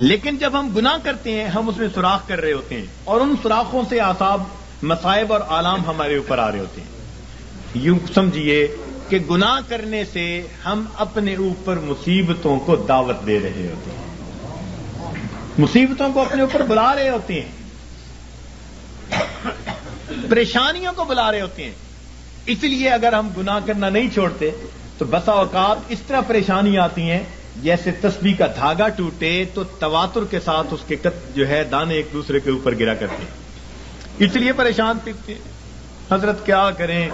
لیکن جب ہم گناہ کرتے ہیں ہم اس میں سوراخ کر رہے ہوتے ہیں اور ان سوراخوں سے آثاب مصائب اور آلام ہمارے اوپر آ رہے ہوتے ہیں. یوں سمجھیے کہ گناہ کرنے سے ہم اپنے اوپر مصیبتوں کو دعوت دے رہے ہوتے ہیں، مصیبتوں کو اپنے اوپر بلا رہے ہوتے ہیں، پریشانیوں کو بلا رہے ہوتے ہیں. اس لیے اگر ہم گناہ کرنا نہیں چھوڑتے تو بسا اوقات اس طرح پریشانی آتی ہیں جیسے تسبیح کا دھاگا ٹوٹے تو تواتر کے ساتھ اس کے جو ہے دانے ایک دوسرے کے اوپر گرا کرتے ہیں. اس لیے پریشان پھرتے ہیں. حضرت کیا کریں،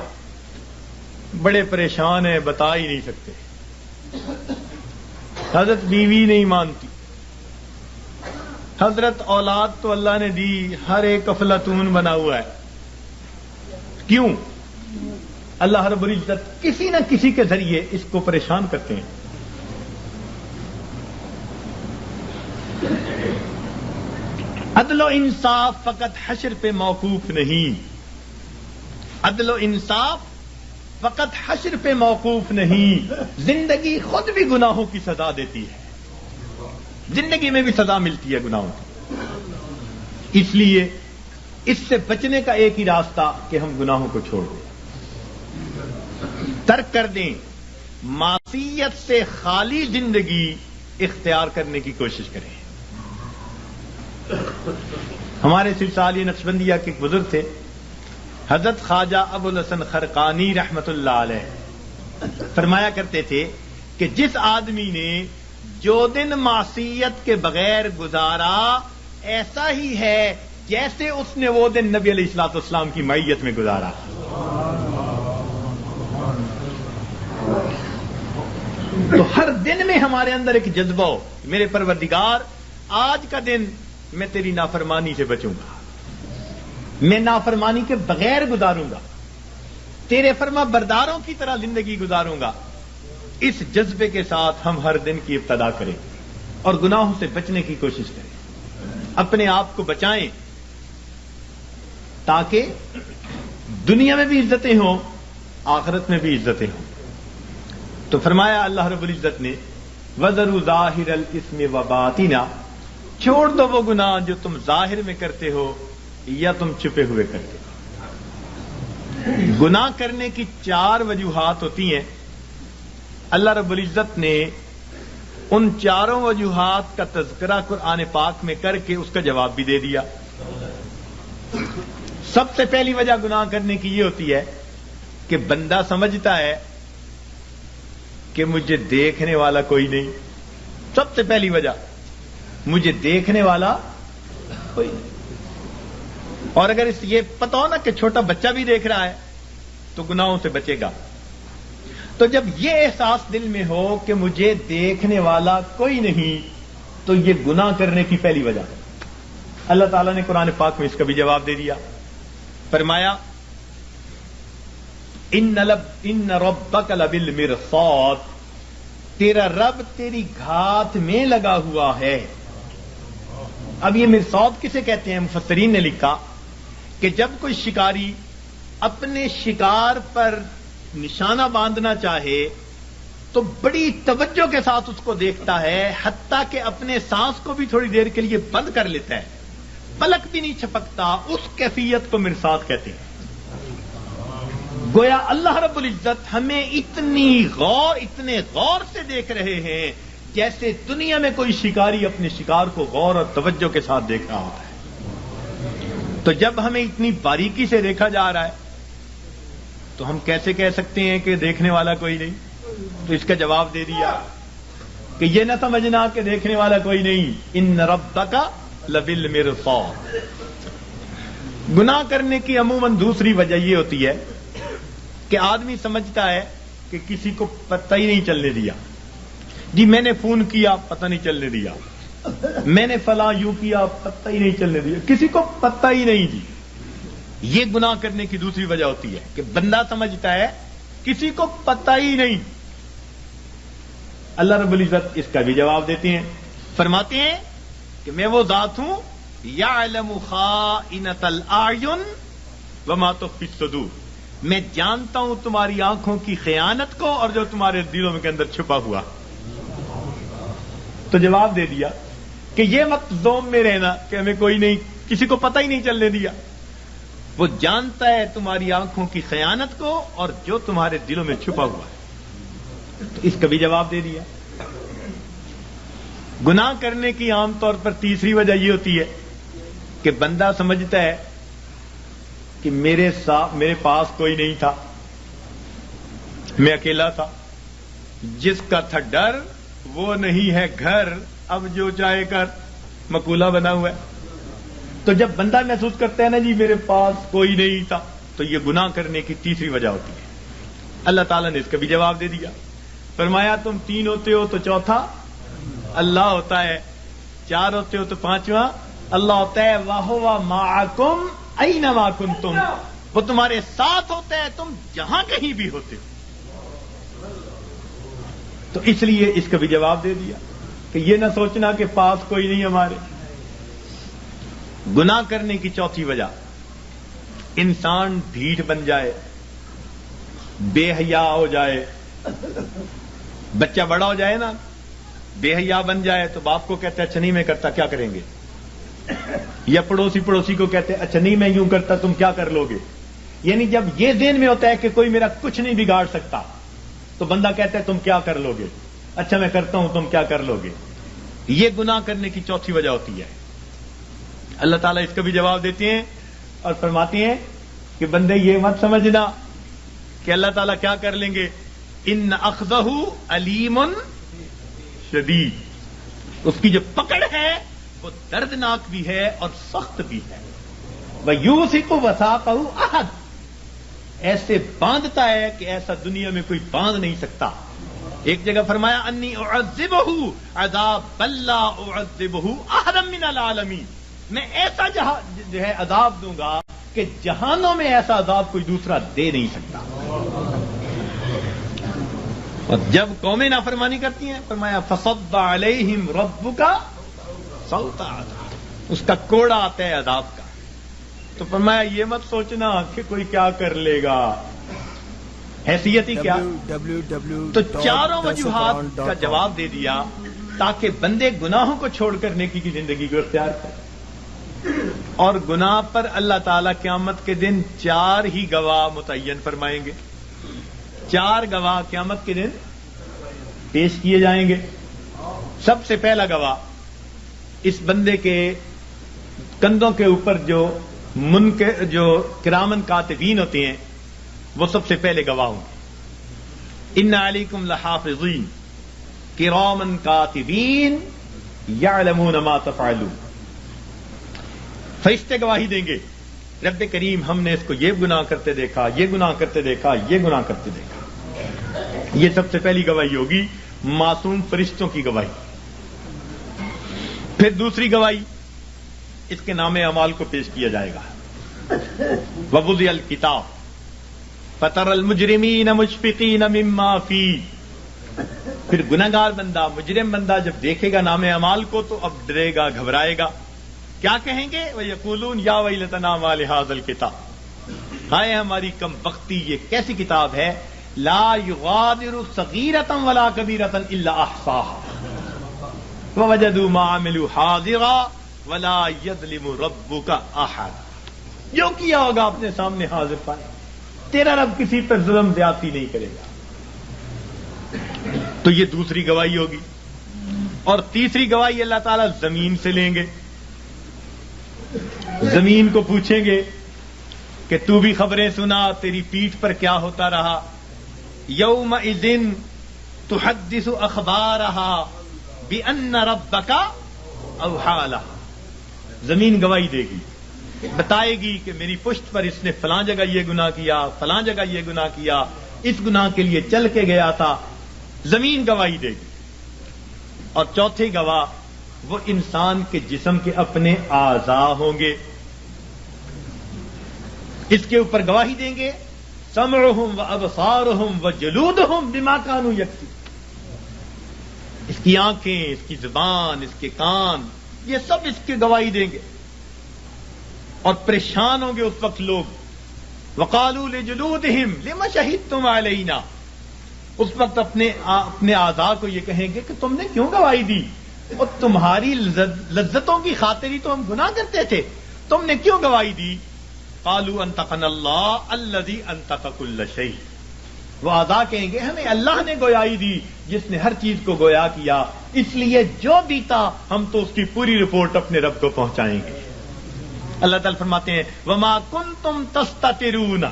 بڑے پریشان ہیں، بتا ہی نہیں سکتے. حضرت بیوی نہیں مانتی، حضرت اولاد تو اللہ نے دی، ہر ایک افلاطون بنا ہوا ہے. کیوں؟ اللہ رب العزت کسی نہ کسی کے ذریعے اس کو پریشان کرتے ہیں. عدل و انصاف فقط حشر پہ موقوف نہیں، عدل و انصاف فقط حشر پہ موقوف نہیں، زندگی خود بھی گناہوں کی سزا دیتی ہے، زندگی میں بھی سزا ملتی ہے گناہوں کی. اس لیے اس سے بچنے کا ایک ہی راستہ کہ ہم گناہوں کو چھوڑ دیں، ترک کر دیں، معصیت سے خالی زندگی اختیار کرنے کی کوشش کریں. ہمارے سلسلہ نقشبندیہ کے ایک بزرگ تھے حضرت خواجہ ابو الحسن خرقانی رحمت اللہ علیہ، فرمایا کرتے تھے کہ جس آدمی نے جو دن معصیت کے بغیر گزارا ایسا ہی ہے جیسے اس نے وہ دن نبی علیہ الصلوۃ والسلام کی معیت میں گزارا. تو ہر دن میں ہمارے اندر ایک جذبہ ہو، میرے پروردگار آج کا دن میں تیری نافرمانی سے بچوں گا، میں نافرمانی کے بغیر گزاروں گا، تیرے فرما برداروں کی طرح زندگی گزاروں گا. اس جذبے کے ساتھ ہم ہر دن کی ابتدا کریں اور گناہوں سے بچنے کی کوشش کریں، اپنے آپ کو بچائیں تاکہ دنیا میں بھی عزتیں ہوں، آخرت میں بھی عزتیں ہوں. تو فرمایا اللہ رب العزت نے وَذَرُوا ظَاهِرَ الْإِثْمِ وَبَاطِنَهُ، چھوڑ دو وہ گناہ جو تم ظاہر میں کرتے ہو یا تم چھپے ہوئے کرتے ہو. گناہ کرنے کی 4 وجوہات ہوتی ہیں. اللہ رب العزت نے ان 4 وجوہات کا تذکرہ قرآن پاک میں کر کے اس کا جواب بھی دے دیا. سب سے پہلی وجہ گناہ کرنے کی یہ ہوتی ہے کہ بندہ سمجھتا ہے کہ مجھے دیکھنے والا کوئی نہیں. سب سے پہلی وجہ مجھے دیکھنے والا کوئی نہیں. اور اگر اس یہ پتہ ہو نا کہ چھوٹا بچہ بھی دیکھ رہا ہے تو گناہوں سے بچے گا. تو جب یہ احساس دل میں ہو کہ مجھے دیکھنے والا کوئی نہیں تو یہ گناہ کرنے کی پہلی وجہ. اللہ تعالیٰ نے قرآن پاک میں اس کا بھی جواب دے دیا. فرمایا ان ربک لبالمرصاد، تیرا رب تیری گھات میں لگا ہوا ہے. اب یہ مرصاد کسے کہتے ہیں؟ مفسرین نے لکھا کہ جب کوئی شکاری اپنے شکار پر نشانہ باندھنا چاہے تو بڑی توجہ کے ساتھ اس کو دیکھتا ہے، حتیٰ کہ اپنے سانس کو بھی تھوڑی دیر کے لیے بند کر لیتا ہے، پلک بھی نہیں چھپکتا. اس کیفیت کو مرصاد کہتے ہیں. گویا اللہ رب العزت ہمیں اتنے غور سے دیکھ رہے ہیں جیسے دنیا میں کوئی شکاری اپنے شکار کو غور اور توجہ کے ساتھ دیکھ رہا ہوتا ہے. تو جب ہمیں اتنی باریکی سے دیکھا جا رہا ہے تو ہم کیسے کہہ سکتے ہیں کہ دیکھنے والا کوئی نہیں؟ تو اس کا جواب دے دیا کہ یہ نہ سمجھنا کہ دیکھنے والا کوئی نہیں، ان ربک لبالمرصاد. گناہ کرنے کی عموماً دوسری وجہ یہ ہوتی ہے کہ آدمی سمجھتا ہے کہ کسی کو پتہ ہی نہیں چلنے دیا. جی میں نے فون کیا، پتہ نہیں چلنے دیا، میں نے فلاں یوں کیا، پتہ ہی نہیں چلنے دیا، کسی کو پتہ ہی نہیں. جی یہ گناہ کرنے کی دوسری وجہ ہوتی ہے کہ بندہ سمجھتا ہے کسی کو پتہ ہی نہیں. اللہ رب العزت اس کا بھی جواب دیتے ہیں. فرماتے ہیں کہ میں وہ ذات ہوں یعلم خائنۃ الاعین وما تخفی الصدور، میں جانتا ہوں تمہاری آنکھوں کی خیانت کو اور جو تمہارے دلوں کے اندر چھپا ہوا. تو جواب دے دیا کہ یہ مت زوم میں رہنا کہ ہمیں کوئی نہیں، کسی کو پتہ ہی نہیں چلنے دیا. وہ جانتا ہے تمہاری آنکھوں کی خیانت کو اور جو تمہارے دلوں میں چھپا ہوا ہے. تو اس کا بھی جواب دے دیا. گناہ کرنے کی عام طور پر تیسری وجہ یہ ہوتی ہے کہ بندہ سمجھتا ہے کہ میرے پاس کوئی نہیں تھا، میں اکیلا تھا، جس کا تھا ڈر وہ نہیں ہے گھر، اب جو چاہے کر، مقولہ بنا ہوا ہے. تو جب بندہ محسوس کرتا ہے نا جی میرے پاس کوئی نہیں تھا، تو یہ گناہ کرنے کی تیسری وجہ ہوتی ہے. اللہ تعالیٰ نے اس کا بھی جواب دے دیا. فرمایا تم 3 ہوتے ہو تو چوتھا اللہ ہوتا ہے، 4 ہوتے ہو تو 5واں اللہ ہوتا ہے. وَهُوَ مَعَكُمْ أَيْنَمَا كُنْتُمْ، وہ تمہارے ساتھ ہوتا ہے تم جہاں کہیں بھی ہوتے ہو. تو اس لیے اس کا بھی جواب دے دیا کہ یہ نہ سوچنا کہ پاس کوئی نہیں ہمارے. گناہ کرنے کی چوتھی وجہ، انسان ڈھیٹ بن جائے، بے حیا ہو جائے. بچہ بڑا ہو جائے نا، بے حیا بن جائے تو باپ کو کہتے اچھا نہیں میں کرتا، کیا کریں گے؟ یا پڑوسی کو کہتے اچھا نہیں میں یوں کرتا، تم کیا کر لو گے؟ یعنی جب یہ ذہن میں ہوتا ہے کہ کوئی میرا کچھ نہیں بگاڑ سکتا تو بندہ کہتا ہے تم کیا کر لو گے؟ اچھا میں کرتا ہوں، تم کیا کر لو گے؟ یہ گناہ کرنے کی چوتھی وجہ ہوتی ہے. اللہ تعالیٰ اس کا بھی جواب دیتے ہیں اور فرماتے ہیں کہ بندے یہ مت سمجھنا کہ اللہ تعالیٰ کیا کر لیں گے. ان اخذہ علیم شدید، اس کی جو پکڑ ہے وہ دردناک بھی ہے اور سخت بھی ہے. وَيُوثِقُ وَثَاقَهُ أَحَدٌ، ایسے باندھتا ہے کہ ایسا دنیا میں کوئی باندھ نہیں سکتا. ایک جگہ فرمایا انی اعذبہ عذاب لا اعذبہ احدا من العالمین، میں ایسا جو ہے عذاب دوں گا کہ جہانوں میں ایسا عذاب کوئی دوسرا دے نہیں سکتا. اور جب قومیں نافرمانی کرتی ہیں فرمایا فصب علیہم ربک صوت عذاب، اس کا کوڑا آتا ہے عذاب کا. تو فرمایا یہ مت سوچنا کہ کوئی کیا کر لے گا، حیثیت ہی کیا. تو چاروں وجوہات کا جواب دے دیا تاکہ بندے گناہوں کو چھوڑ کر نیکی کی زندگی کو اختیار کریں. اور گناہ پر اللہ تعالیٰ قیامت کے دن 4 ہی گواہ متعین فرمائیں گے. 4 گواہ قیامت کے دن پیش کیے جائیں گے. سب سے پہلا گواہ اس بندے کے کندھوں کے اوپر جو کرامن کاتبین ہوتے ہیں وہ سب سے پہلے گواہ ہوں گے. ان علیکم لحافظین کرامن کاتبین یعلمون ما تفعلون. فرشتے گواہی دیں گے رب کریم ہم نے اس کو یہ گناہ کرتے دیکھا، یہ گناہ کرتے دیکھا، یہ گناہ کرتے دیکھا. یہ سب سے پہلی گواہی ہوگی معصوم فرشتوں کی گواہی. پھر دوسری گواہی اس کے نام اعمال کو پیش کیا جائے گا. ووضع الکتاب فتر المجرمین مشفقین مما فیہ. پھر گنہگار بندہ، مجرم بندہ جب دیکھے گا نام اعمال کو تو اب ڈرے گا، گھبرائے گا. کیا کہیں گے؟ وَيَقُولُونَ يَا وَيْلَتَنَا مَا لِهَٰذَا الْكِتَابِ، ہائے ہماری کم بختی، یہ کیسی کتاب ہے. لا يغادر صغیرة ولا کبیرة الا احصاها ووجدوا ما عملوا حاضرا ولا يظلم ربك احد. جو کیا ہوگا اپنے سامنے حاضر پائے، تیرا رب کسی پر ظلم زیادتی نہیں کرے گا. تو یہ دوسری گواہی ہوگی. اور تیسری گواہی اللہ تعالیٰ زمین سے لیں گے. زمین کو پوچھیں گے کہ تو بھی خبریں سنا، تیری پیٹھ پر کیا ہوتا رہا. یومئذ تحدث اخبارها بان ربک اوحی لها. زمین گواہی دے گی، بتائے گی کہ میری پشت پر اس نے فلاں جگہ یہ گناہ کیا، فلاں جگہ یہ گناہ کیا، اس گناہ کے لیے چل کے گیا تھا. زمین گواہی دے گی. اور چوتھے گواہ وہ انسان کے جسم کے اپنے اعضاء ہوں گے. اس کے اوپر گواہی دیں گے سمعهم وابصارهم وجلودهم بما كانوا يكسبون. اس کی آنکھیں، اس کی زبان، اس کے کان، یہ سب اس کی گواہی دیں گے. اور پریشان ہوں گے اس وقت لوگ. وقالوا لجلودهم لما شهدتم علينا. اس وقت اپنے اعضاء کو یہ کہیں گے کہ تم نے کیوں گواہی دی، اور تمہاری لذتوں کی خاطر ہی تو ہم گناہ کرتے تھے، تم نے کیوں گواہی دی؟ قالوا انطقنا اللہ الذی انطق کل شیء، وہ اعضاء کہیں گے ہمیں اللہ نے گویائی دی جس نے ہر چیز کو گویا کیا، اس لیے جو بیتا ہم تو اس کی پوری رپورٹ اپنے رب کو پہنچائیں گے۔ اللہ تعالیٰ فرماتے ہیں وما کنتم تستترون،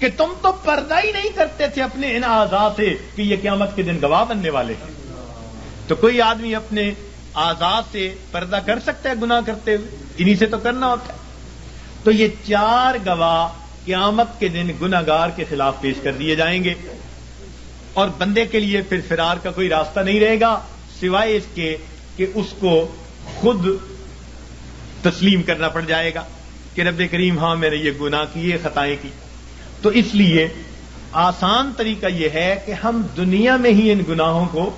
کہ تم تو پردہ ہی نہیں کرتے تھے اپنے ان اعضاء سے کہ یہ قیامت کے دن گواہ بننے والے ہیں۔ تو کوئی آدمی اپنے اعضاء سے پردہ کر سکتا ہے گناہ کرتے ہوئے؟ انہی سے تو کرنا ہوتا ہے۔ تو یہ 4 گواہ قیامت کے دن گناہگار کے خلاف پیش کر دیے جائیں گے، اور بندے کے لیے پھر فرار کا کوئی راستہ نہیں رہے گا سوائے اس کے کہ اس کو خود تسلیم کرنا پڑ جائے گا کہ رب کریم ہاں میں نے یہ گناہ کیے، خطائیں کی۔ تو اس لیے آسان طریقہ یہ ہے کہ ہم دنیا میں ہی ان گناہوں کو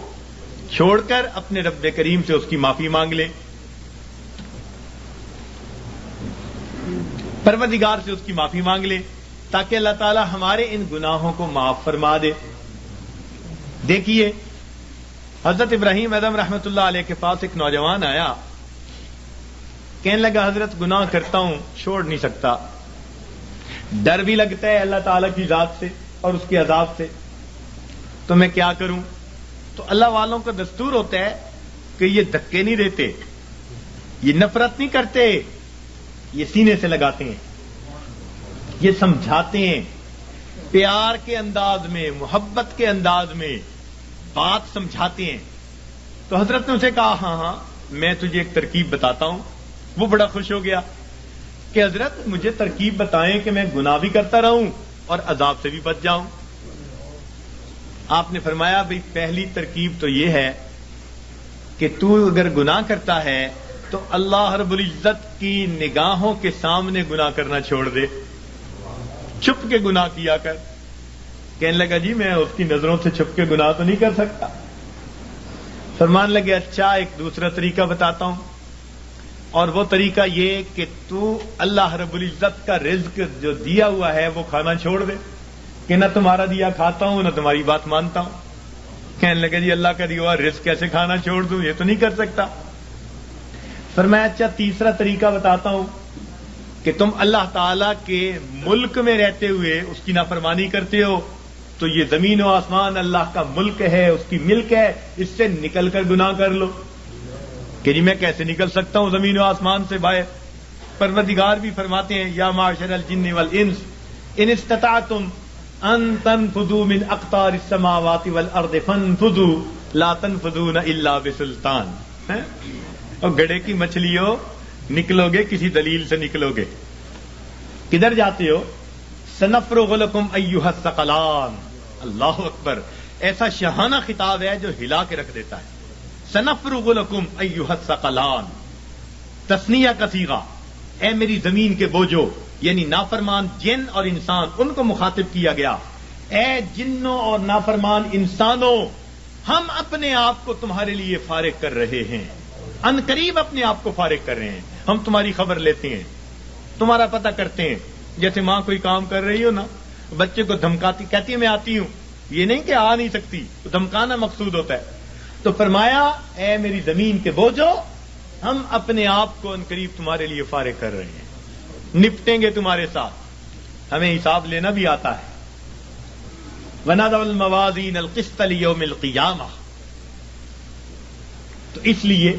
چھوڑ کر اپنے رب کریم سے اس کی معافی مانگ لیں، پروردگار سے اس کی معافی مانگ لیں، تاکہ اللہ تعالی ہمارے ان گناہوں کو معاف فرما دے۔ دیکھیے حضرت ابراہیم اعظم رحمۃ اللہ علیہ کے پاس ایک نوجوان آیا، کہنے لگا حضرت گناہ کرتا ہوں، چھوڑ نہیں سکتا، ڈر بھی لگتا ہے اللہ تعالی کی ذات سے اور اس کے عذاب سے، تو میں کیا کروں؟ تو اللہ والوں کا دستور ہوتا ہے کہ یہ دھکے نہیں دیتے، یہ نفرت نہیں کرتے، یہ سینے سے لگاتے ہیں، یہ سمجھاتے ہیں، پیار کے انداز میں، محبت کے انداز میں بات سمجھاتے ہیں۔ تو حضرت نے اسے کہا ہاں ہاں میں تجھے ایک ترکیب بتاتا ہوں۔ وہ بڑا خوش ہو گیا کہ حضرت مجھے ترکیب بتائیں کہ میں گناہ بھی کرتا رہوں اور عذاب سے بھی بچ جاؤں۔ آپ نے فرمایا بھئی پہلی ترکیب تو یہ ہے کہ تو اگر گناہ کرتا ہے تو اللہ رب العزت کی نگاہوں کے سامنے گناہ کرنا چھوڑ دے، چھپ کے گناہ کیا کر۔ کہنے لگا جی میں اس کی نظروں سے چھپ کے گناہ تو نہیں کر سکتا۔ فرمان لگے اچھا ایک دوسرا طریقہ بتاتا ہوں، اور وہ طریقہ یہ کہ تو اللہ رب العزت کا رزق جو دیا ہوا ہے وہ کھانا چھوڑ دے، کہ نہ تمہارا دیا کھاتا ہوں نہ تمہاری بات مانتا ہوں۔ کہنے لگے جی اللہ کا دیا ہوا رزق کیسے کھانا چھوڑ دوں، یہ تو نہیں کر سکتا۔ فرمایا اچھا تیسرا طریقہ بتاتا ہوں کہ تم اللہ تعالی کے ملک میں رہتے ہوئے اس کی نافرمانی کرتے ہو، تو یہ زمین و آسمان اللہ کا ملک ہے، اس کی ملک ہے، اس سے نکل کر گناہ کر لو۔ کہ جی میں کیسے نکل سکتا ہوں زمین و آسمان سے باہر؟ پروردگار بھی فرماتے ہیں یا معشر الجن والانس ان استطعتم ان تنفذوا من اقطار السماوات والارض فانفذوا لا تنفذون الا بسلطان۔ اور گڑھے کی مچھلیوں نکلو گے کسی دلیل سے نکلو گے، کدھر جاتے ہو؟ سنفرغ لکم ایھا الثقلان۔ اللہ اکبر، ایسا شاہانہ خطاب ہے جو ہلا کے رکھ دیتا ہے۔ سنفرغ لکم ایھا الثقلان، تثنیہ کا صیغہ، اے میری زمین کے بوجھو، یعنی نافرمان جن اور انسان، ان کو مخاطب کیا گیا۔ اے جنوں اور نافرمان انسانوں، ہم اپنے آپ کو تمہارے لیے فارغ کر رہے ہیں، ان قریب اپنے آپ کو فارغ کر رہے ہیں۔ ہم تمہاری خبر لیتے ہیں، تمہارا پتہ کرتے ہیں۔ جیسے ماں کوئی کام کر رہی ہو نا، بچے کو دھمکاتی، کہتی ہے میں آتی ہوں، یہ نہیں کہ آ نہیں سکتی، تو دھمکانا مقصود ہوتا ہے۔ تو فرمایا اے میری زمین کے بوجھو، ہم اپنے آپ کو ان قریب تمہارے لیے فارغ کر رہے ہیں، نپٹیں گے تمہارے ساتھ، ہمیں حساب لینا بھی آتا ہے۔ وَنَضَعُ الْمَوَازِينَ الْقِسْطَ لِيَوْمِ الْقِيَامَةِ۔ تو اس لیے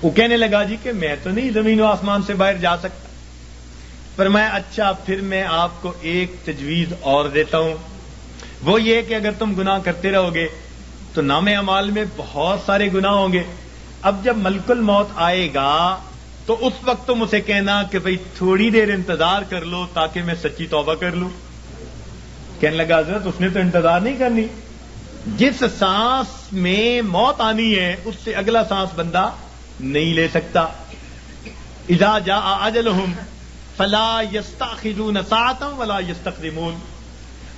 وہ کہنے لگا جی کہ میں تو نہیں زمین و آسمان سے باہر جا سکتا۔ فرمایا اچھا پھر میں آپ کو ایک تجویز اور دیتا ہوں، وہ یہ کہ اگر تم گناہ کرتے رہو گے تو نام اعمال میں بہت سارے گناہ ہوں گے۔ اب جب ملک الموت آئے گا تو اس وقت تم اسے کہنا کہ بھئی تھوڑی دیر انتظار کر لو تاکہ میں سچی توبہ کر لوں۔ کہنے لگا حضرت اس نے تو انتظار نہیں کرنی، جس سانس میں موت آنی ہے اس سے اگلا سانس بندہ نہیں لے سکتا۔ اذا جاء اجلہم فلا یستأخرون ساعة ولا یستقدمون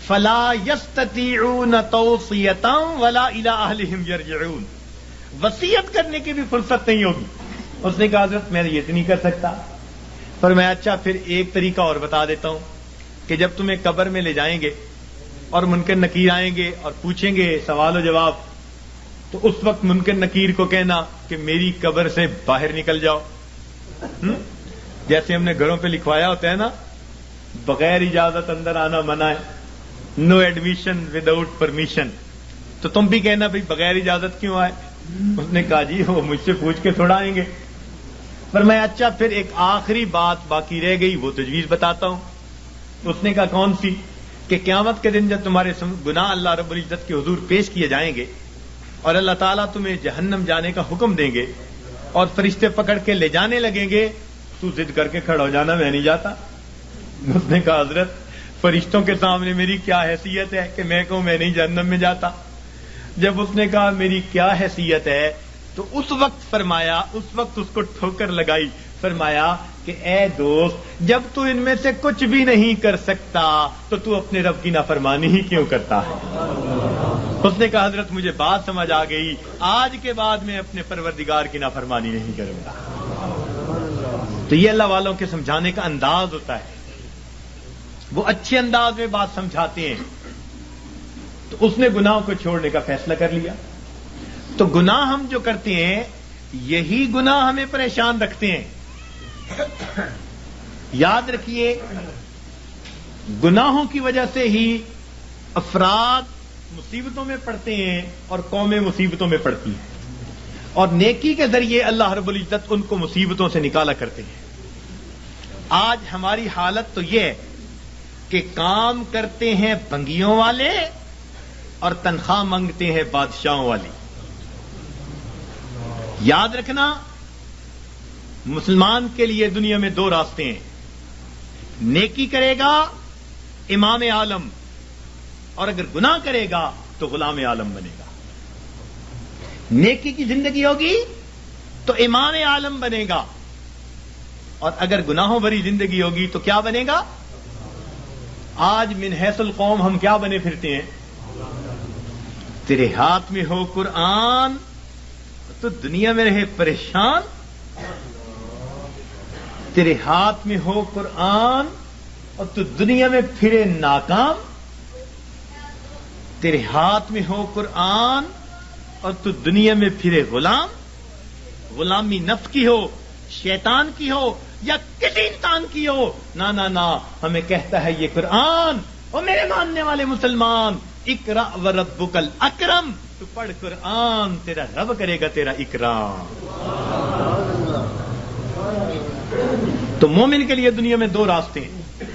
فلا یستطیعون توصیۃ ولا الی اہلہم یرجعون۔ وصیت کرنے کی بھی فرصت نہیں ہوگی۔ اس نے کہا حضرت میں یہ نہیں کر سکتا۔ فرمایا اچھا پھر ایک طریقہ اور بتا دیتا ہوں کہ جب تمہیں قبر میں لے جائیں گے اور منکر نکیر آئیں گے اور پوچھیں گے سوال و جواب تو اس وقت منکر نکیر کو کہنا کہ میری قبر سے باہر نکل جاؤ. جیسے ہم نے گھروں پہ لکھوایا ہوتا ہے نا, بغیر اجازت اندر آنا منع ہے, نو ایڈمیشن وداؤٹ پرمیشن. تو تم بھی کہنا بھائی بغیر اجازت کیوں آئے؟ اس نے کہا جی وہ مجھ سے پوچھ کے تھوڑا آئیں گے. پر میں اچھا پھر ایک آخری بات باقی رہ گئی, وہ تجویز بتاتا ہوں. اس نے کہا کون سی؟ کہ قیامت کے دن جب تمہارے گناہ اللہ رب العزت کے حضور پیش کیے جائیں گے اور اللہ تعالیٰ تمہیں جہنم جانے کا حکم دیں گے اور فرشتے پکڑ کے لے جانے لگیں گے, تو ضد کر کے کھڑا ہو جانا, میں نہیں جاتا. اس نے کہا حضرت فرشتوں کے سامنے میری کیا حیثیت ہے کہ میں کہوں میں نہیں جہنم میں جاتا. جب اس نے کہا میری کیا حیثیت ہے, تو اس وقت فرمایا, اس وقت اس کو ٹھوکر لگائی, فرمایا کہ اے دوست جب تو ان میں سے کچھ بھی نہیں کر سکتا تو اپنے رب کی نافرمانی ہی کیوں کرتا ہے؟ اس نے کہا حضرت مجھے بات سمجھ آ گئی, آج کے بعد میں اپنے پروردگار کی نافرمانی نہیں کروں گا. تو یہ اللہ والوں کے سمجھانے کا انداز ہوتا ہے, وہ اچھے انداز میں بات سمجھاتے ہیں. تو اس نے گناہوں کو چھوڑنے کا فیصلہ کر لیا. تو گناہ ہم جو کرتے ہیں یہی گناہ ہمیں پریشان رکھتے ہیں. یاد رکھیے گناہوں کی وجہ سے ہی افراد مصیبتوں میں پڑتے ہیں اور قومیں مصیبتوں میں پڑتی ہیں, اور نیکی کے ذریعے اللہ رب العزت ان کو مصیبتوں سے نکالا کرتے ہیں. آج ہماری حالت تو یہ ہے کہ کام کرتے ہیں بنگیوں والے اور تنخواہ مانگتے ہیں بادشاہوں والی. یاد رکھنا مسلمان کے لیے دنیا میں دو راستے ہیں, نیکی کرے گا امام عالم, اور اگر گناہ کرے گا تو غلام عالم بنے گا. نیکی کی زندگی ہوگی تو امام عالم بنے گا, اور اگر گناہوں بھری زندگی ہوگی تو کیا بنے گا؟ آج من حیث القوم ہم کیا بنے پھرتے ہیں؟ تیرے ہاتھ میں ہو قرآن تو دنیا میں رہے پریشان, تیرے ہاتھ میں ہو قرآن اور تو دنیا میں پھرے ناکام, تیرے ہاتھ میں ہو قرآن اور تو دنیا میں پھرے غلام. غلامی نفس کی ہو, شیطان کی ہو یا کسی انسان کی ہو, نہ ہمیں کہتا ہے یہ قرآن, اور میرے ماننے والے مسلمان اقرا وربک الاکرم, تو پڑھ قرآن تیرا رب کرے گا تیرا اکرام. تو مومن کے لیے دنیا میں دو راستے ہیں,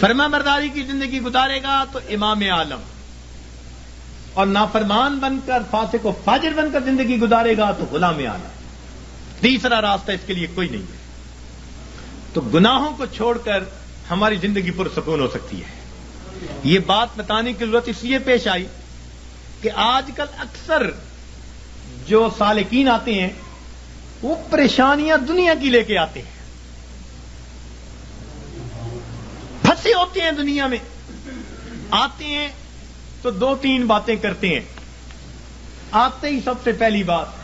فرما برداری کی زندگی گزارے گا تو امام عالم, اور نافرمان بن کر فاسق و فاجر بن کر زندگی گزارے گا تو غلام عالم. تیسرا راستہ اس کے لیے کوئی نہیں ہے. تو گناہوں کو چھوڑ کر ہماری زندگی پرسکون ہو سکتی ہے. یہ بات بتانے کی ضرورت اس لیے پیش آئی کہ آج کل اکثر جو سالکین آتے ہیں وہ پریشانیاں دنیا کی لے کے آتے ہیں, پھنسے ہوتے ہیں دنیا میں, آتے ہیں تو دو تین باتیں کرتے ہیں. آتے ہی سب سے پہلی بات,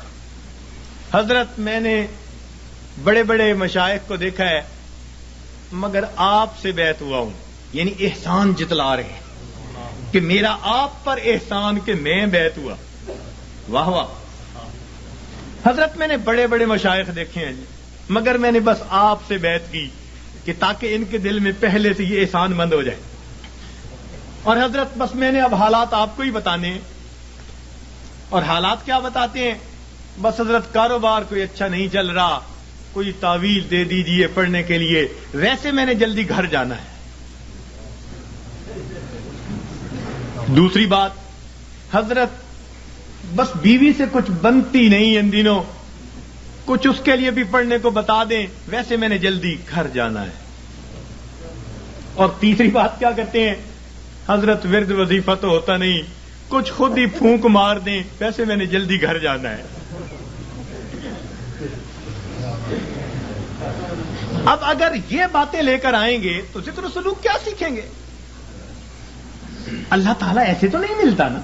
حضرت میں نے بڑے بڑے مشائخ کو دیکھا ہے مگر آپ سے بیعت ہوا ہوں, یعنی احسان جتلا رہے ہیں کہ میرا آپ پر احسان کہ میں بیعت ہوا. واہ واہ, حضرت میں نے بڑے بڑے مشائخ دیکھے ہیں مگر میں نے بس آپ سے بیعت کی کہ تاکہ ان کے دل میں پہلے سے یہ احسان مند ہو جائے. اور حضرت بس میں نے اب حالات آپ کو ہی بتانے ہیں. اور حالات کیا بتاتے ہیں؟ بس حضرت کاروبار کوئی اچھا نہیں چل رہا, کوئی تعویذ دے دیجیے پڑھنے کے لیے, ویسے میں نے جلدی گھر جانا ہے. دوسری بات, حضرت بس بیوی سے کچھ بنتی نہیں ان دنوں, کچھ اس کے لیے بھی پڑھنے کو بتا دیں, ویسے میں نے جلدی گھر جانا ہے. اور تیسری بات کیا کرتے ہیں؟ حضرت ورد وظیفہ تو ہوتا نہیں, کچھ خود ہی پھونک مار دیں, ویسے میں نے جلدی گھر جانا ہے. اب اگر یہ باتیں لے کر آئیں گے تو ذکر و سلوک کیا سیکھیں گے؟ اللہ تعالیٰ ایسے تو نہیں ملتا نا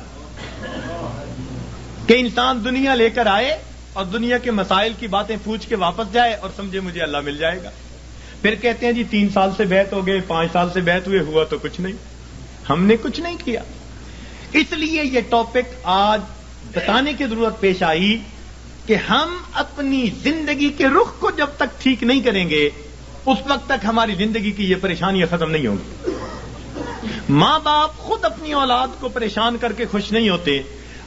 کہ انسان دنیا لے کر آئے اور دنیا کے مسائل کی باتیں پوچھ کے واپس جائے اور سمجھے مجھے اللہ مل جائے گا. پھر کہتے ہیں جی 3 سال سے بیعت ہو گئے, 5 سال سے بیعت ہوئے, ہوا تو کچھ نہیں, ہم نے کچھ نہیں کیا. اس لیے یہ ٹاپک آج بتانے کی ضرورت پیش آئی کہ ہم اپنی زندگی کے رخ کو جب تک ٹھیک نہیں کریں گے اس وقت تک ہماری زندگی کی یہ پریشانیاں ختم نہیں ہوں گی۔ ماں باپ خود اپنی اولاد کو پریشان کر کے خوش نہیں ہوتے،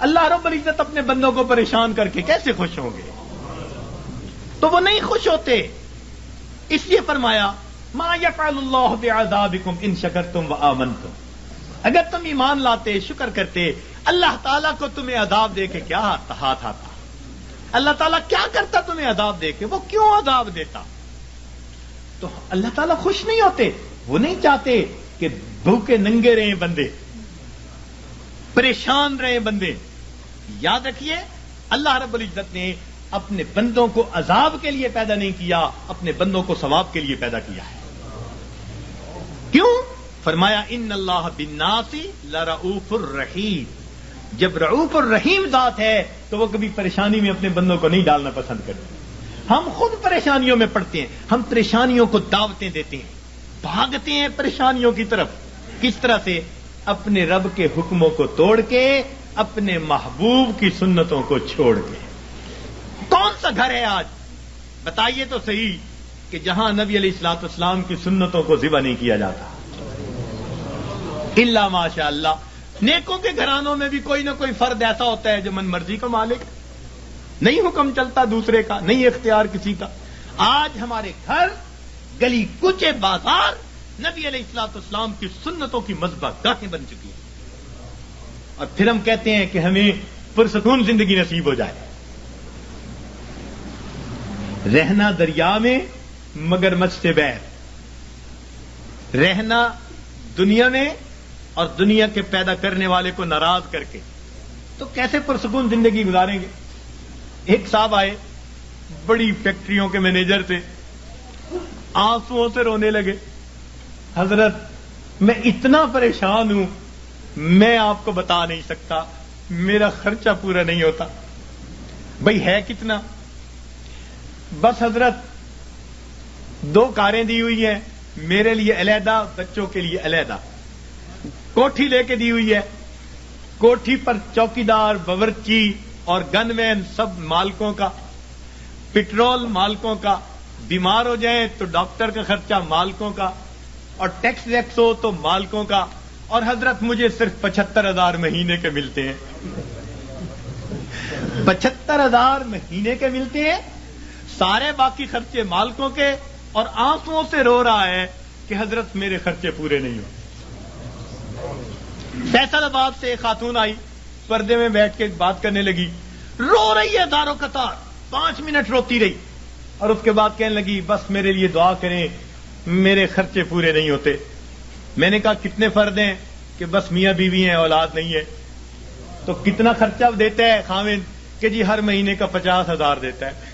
اللہ رب العزت اپنے بندوں کو پریشان کر کے کیسے خوش ہوں گے؟ تو وہ نہیں خوش ہوتے، اس لیے فرمایا ما یفعل اللہ بعذابکم ان شکرتم وآمنتم، اگر تم ایمان لاتے شکر کرتے اللہ تعالیٰ کو تمہیں عذاب دے کے کیا ہاتھ آتا؟ اللہ تعالیٰ کیا کرتا تمہیں عذاب دے کے؟ وہ کیوں عذاب دیتا؟ تو اللہ تعالیٰ خوش نہیں ہوتے، وہ نہیں چاہتے کہ بھوکے ننگے رہیں بندے، پریشان رہیں بندے۔ یاد رکھیے اللہ رب العزت نے اپنے بندوں کو عذاب کے لیے پیدا نہیں کیا، اپنے بندوں کو ثواب کے لیے پیدا کیا ہے۔ کیوں؟ فرمایا ان اللہ بالناس لرؤوف الرحیم، جب رؤوف الرحیم ذات ہے تو وہ کبھی پریشانی میں اپنے بندوں کو نہیں ڈالنا پسند کرتے۔ ہم خود پریشانیوں میں پڑتے ہیں، ہم پریشانیوں کو دعوتیں دیتے ہیں، بھاگتے ہیں پریشانیوں کی طرف۔ کس طرح سے؟ اپنے رب کے حکموں کو توڑ کے، اپنے محبوب کی سنتوں کو چھوڑ کے۔ کون سا گھر ہے آج بتائیے تو صحیح کہ جہاں نبی علیہ الصلوۃ والسلام کی سنتوں کو ذبح نہیں کیا جاتا؟ الا ماشاء اللہ، نیکوں کے گھرانوں میں بھی کوئی نہ کوئی فرد ایسا ہوتا ہے جو من مرضی کا مالک، نہیں حکم چلتا دوسرے کا، نہیں اختیار کسی کا۔ آج ہمارے گھر، گلی کوچے، بازار نبی علیہ الصلوۃ والسلام کی سنتوں کی مذبح گاہیں بن چکی ہیں، اور پھر ہم کہتے ہیں کہ ہمیں پرسکون زندگی نصیب ہو جائے۔ رہنا دریا میں مگر مجھ سے بیر، رہنا دنیا میں اور دنیا کے پیدا کرنے والے کو ناراض کر کے، تو کیسے پرسکون زندگی گزاریں گے؟ ایک صاحب آئے، بڑی فیکٹریوں کے مینیجر تھے، آنسوؤں سے رونے لگے، حضرت میں اتنا پریشان ہوں، میں آپ کو بتا نہیں سکتا، میرا خرچہ پورا نہیں ہوتا۔ بھئی ہے کتنا؟ بس حضرت 2 کاریں دی ہوئی ہیں، میرے لیے علیحدہ، بچوں کے لیے علیحدہ، کوٹھی لے کے دی ہوئی ہے، کوٹھی پر چوکیدار، باورچی اور گن مین سب مالکوں کا، پٹرول مالکوں کا، بیمار ہو جائیں تو ڈاکٹر کا خرچہ مالکوں کا، اور ٹیکس ویکس ہو تو مالکوں کا، اور حضرت مجھے صرف 75,000 مہینے کے ملتے ہیں۔ 75,000 مہینے کے ملتے ہیں، سارے باقی خرچے مالکوں کے، اور آنسوؤں سے رو رہا ہے کہ حضرت میرے خرچے پورے نہیں ہو۔ فیصل آباد سے ایک خاتون آئی، پردے میں بیٹھ کے بات کرنے لگی، رو رہی ہے دارو قطار، 5 منٹ روتی رہی، اور اس کے بعد کہنے لگی بس میرے لیے دعا کریں، میرے خرچے پورے نہیں ہوتے۔ میں نے کہا کتنے فرد ہیں؟ کہ بس میاں بیوی ہیں، اولاد نہیں ہے۔ تو کتنا خرچہ دیتا ہے خاوند؟ کہ جی ہر مہینے کا 50,000 دیتا ہے۔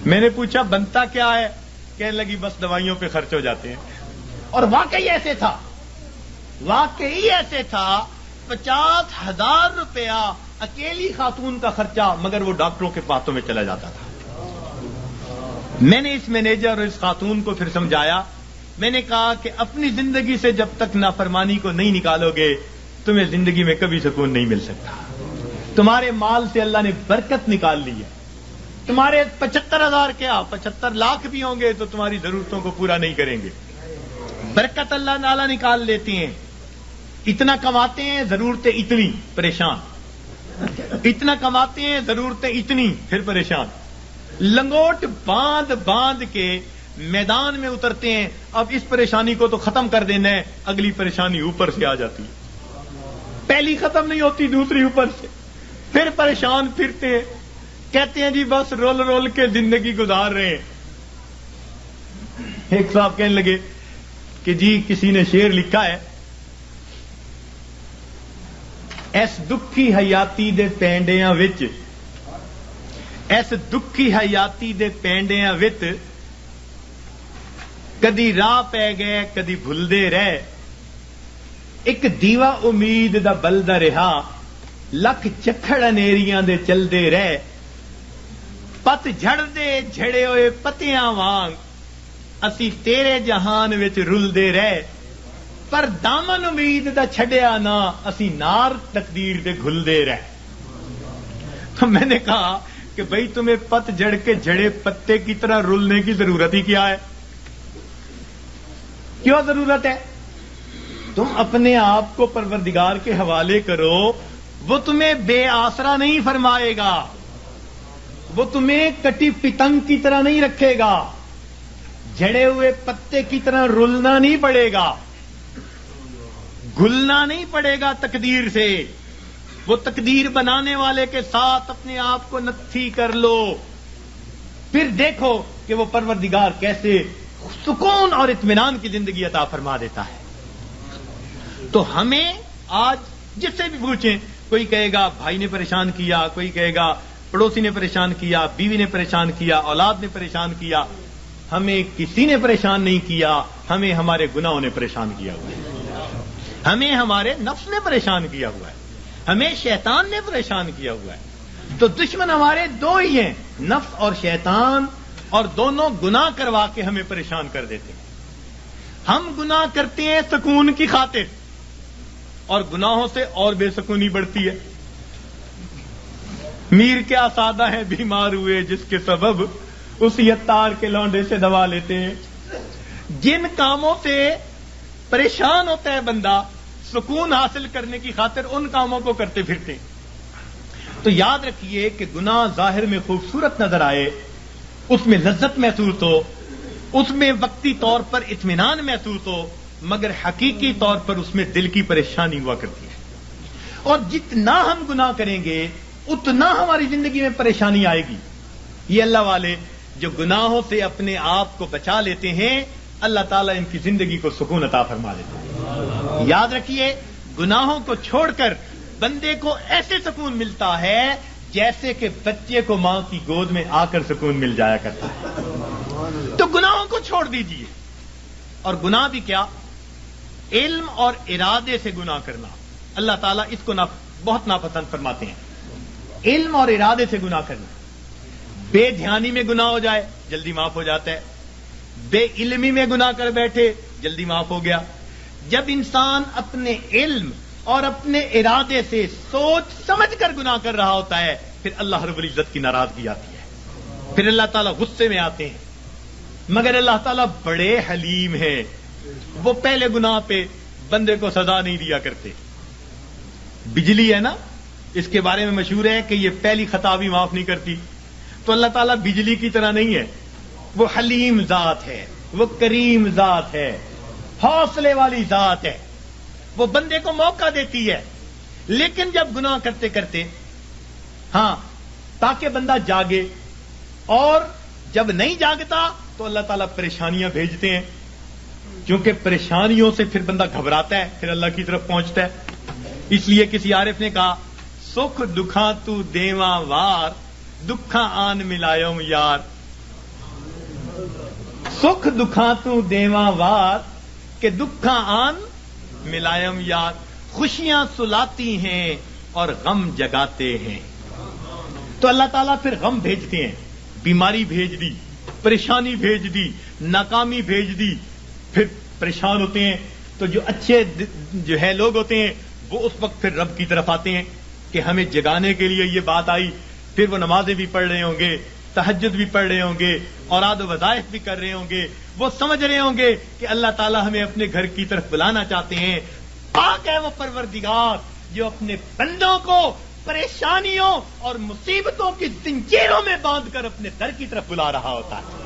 میں نے پوچھا بنتا کیا ہے؟ کہنے لگی بس دوائیوں پہ خرچ ہو جاتے ہیں۔ اور واقعی ایسے تھا، واقعی ایسے تھا، 50,000 روپیہ اکیلی خاتون کا خرچہ، مگر وہ ڈاکٹروں کے پاتوں میں چلا جاتا تھا۔ میں نے اس مینیجر اور اس خاتون کو پھر سمجھایا، میں نے کہا کہ اپنی زندگی سے جب تک نافرمانی کو نہیں نکالو گے تمہیں زندگی میں کبھی سکون نہیں مل سکتا۔ تمہارے مال سے اللہ نے برکت نکال لی ہے، تمہارے 75,000 کیا 75 لاکھ بھی ہوں گے تو تمہاری ضرورتوں کو پورا نہیں کریں گے۔ برکت اللہ تعالیٰ نکال لیتے ہیں، اتنا کماتے ہیں ضرورتیں اتنی، پریشان، اتنا کماتے ہیں ضرورتیں اتنی، پھر پریشان، لنگوٹ باندھ باندھ کے میدان میں اترتے ہیں۔ اب اس پریشانی کو تو ختم کر دینا ہے، اگلی پریشانی اوپر سے آ جاتی ہے، پہلی ختم نہیں ہوتی دوسری اوپر سے، پھر پریشان پھرتے ہیں، کہتے ہیں جی بس رول رول کے زندگی گزار رہے ہیں۔ ایک صاحب کہنے لگے کہ جی کسی نے شعر لکھا ہے، ایس دکھی حیاتی دے پینڈیاں وچ، ایس دکھی حیاتی دے پینڈیاں وچ، کدی راہ پہ گئے کدی بھلدے رہ، ایک دیوا امید دا بلدا رہا، لکھ چکھڑ انیریاں دے چلدے رہ، پت جھڑ دے جھڑے ہوئے پتیاں وانگ، اسی تیرے جہان وچ رلدے رہ، پر دامن امید دا چھڈیا نہ اسی نار تقدیر دے گھلدے رہے. تو میں نے کہا کہ بھئی تمہیں پت جڑ کے جڑے پتے کی طرح رولنے کی ضرورت ہی کیا ہے؟ کیوں ضرورت ہے؟ تم اپنے آپ کو پروردگار کے حوالے کرو، وہ تمہیں بے آسرا نہیں فرمائے گا، وہ تمہیں کٹی پتنگ کی طرح نہیں رکھے گا، جھڑے ہوئے پتے کی طرح رولنا نہیں پڑے گا، گھلنا نہیں پڑے گا تقدیر سے. وہ تقدیر بنانے والے کے ساتھ اپنے آپ کو نتھی کر لو، پھر دیکھو کہ وہ پروردگار کیسے سکون اور اطمینان کی زندگی عطا فرما دیتا ہے. تو ہمیں آج جس سے بھی پوچھیں، کوئی کہے گا بھائی نے پریشان کیا، کوئی کہے گا پڑوسی نے پریشان کیا، بیوی نے پریشان کیا، اولاد نے پریشان کیا. ہمیں کسی نے پریشان نہیں کیا، ہمیں ہمارے گناہوں نے پریشان کیا ہوا ہے، ہمیں ہمارے نفس نے پریشان کیا ہوا ہے، ہمیں شیطان نے پریشان کیا ہوا ہے. تو دشمن ہمارے دو ہی ہیں، نفس اور شیطان، اور دونوں گناہ کروا کے ہمیں پریشان کر دیتے ہیں. ہم گناہ کرتے ہیں سکون کی خاطر، اور گناہوں سے اور بے سکونی بڑھتی ہے. میر کیا سادہ ہے بیمار ہوئے جس کے سبب اسی عطار کے لونڈے سے دوا لیتے ہیں. جن کاموں سے پریشان ہوتا ہے بندہ سکون حاصل کرنے کی خاطر، ان کاموں کو کرتے پھرتے. تو یاد رکھیے کہ گناہ ظاہر میں خوبصورت نظر آئے، اس میں لذت محسوس ہو، اس میں وقتی طور پر اطمینان محسوس ہو، مگر حقیقی طور پر اس میں دل کی پریشانی ہوا کرتی ہے. اور جتنا ہم گناہ کریں گے اتنا ہماری زندگی میں پریشانی آئے گی. یہ اللہ والے جو گناہوں سے اپنے آپ کو بچا لیتے ہیں، اللہ تعالیٰ ان کی زندگی کو سکون عطا فرما دیتے ہیں. یاد رکھیے، گناہوں کو چھوڑ کر بندے کو ایسے سکون ملتا ہے جیسے کہ بچے کو ماں کی گود میں آ کر سکون مل جایا کرتا ہے. تو گناہوں کو چھوڑ دیجیے. اور گناہ بھی کیا، علم اور ارادے سے گناہ کرنا، اللہ تعالیٰ اس کو بہت ناپسند فرماتے ہیں. علم اور ارادے سے گناہ کرنا. بے دھیانی میں گناہ ہو جائے جلدی معاف ہو جاتا ہے، بے علمی میں گناہ کر بیٹھے جلدی معاف ہو گیا. جب انسان اپنے علم اور اپنے ارادے سے سوچ سمجھ کر گناہ کر رہا ہوتا ہے، پھر اللہ رب العزت کی ناراضگی آتی ہے، پھر اللہ تعالیٰ غصے میں آتے ہیں. مگر اللہ تعالیٰ بڑے حلیم ہیں، وہ پہلے گناہ پہ بندے کو سزا نہیں دیا کرتے. بجلی ہے نا، اس کے بارے میں مشہور ہے کہ یہ پہلی خطا بھی معاف نہیں کرتی. تو اللہ تعالیٰ بجلی کی طرح نہیں ہے، وہ حلیم ذات ہے، وہ کریم ذات ہے، حوصلے والی ذات ہے. وہ بندے کو موقع دیتی ہے، لیکن جب گناہ کرتے کرتے، ہاں، تاکہ بندہ جاگے، اور جب نہیں جاگتا تو اللہ تعالیٰ پریشانیاں بھیجتے ہیں، کیونکہ پریشانیوں سے پھر بندہ گھبراتا ہے، پھر اللہ کی طرف پہنچتا ہے. اس لیے کسی عارف نے کہا، سکھ دکھاں تو دیواں وار، دکھاں آن ملایوم یار. سکھ دکھاں تو دیواں وار کہ دکھاں آن ملائم یار. خوشیاں سلاتی ہیں اور غم جگاتے ہیں. تو اللہ تعالیٰ پھر غم بھیجتے ہیں، بیماری بھیج دی، پریشانی بھیج دی، ناکامی بھیج دی، پھر پریشان ہوتے ہیں. تو جو اچھے جو ہے لوگ ہوتے ہیں وہ اس وقت پھر رب کی طرف آتے ہیں کہ ہمیں جگانے کے لیے یہ بات آئی. پھر وہ نمازیں بھی پڑھ رہے ہوں گے، تہجد بھی پڑھ رہے ہوں گے، اوراد و وظائف بھی کر رہے ہوں گے. وہ سمجھ رہے ہوں گے کہ اللہ تعالیٰ ہمیں اپنے گھر کی طرف بلانا چاہتے ہیں. پاک ہے وہ پروردگار جو اپنے بندوں کو پریشانیوں اور مصیبتوں کی زنجیروں میں باندھ کر اپنے در کی طرف بلا رہا ہوتا ہے.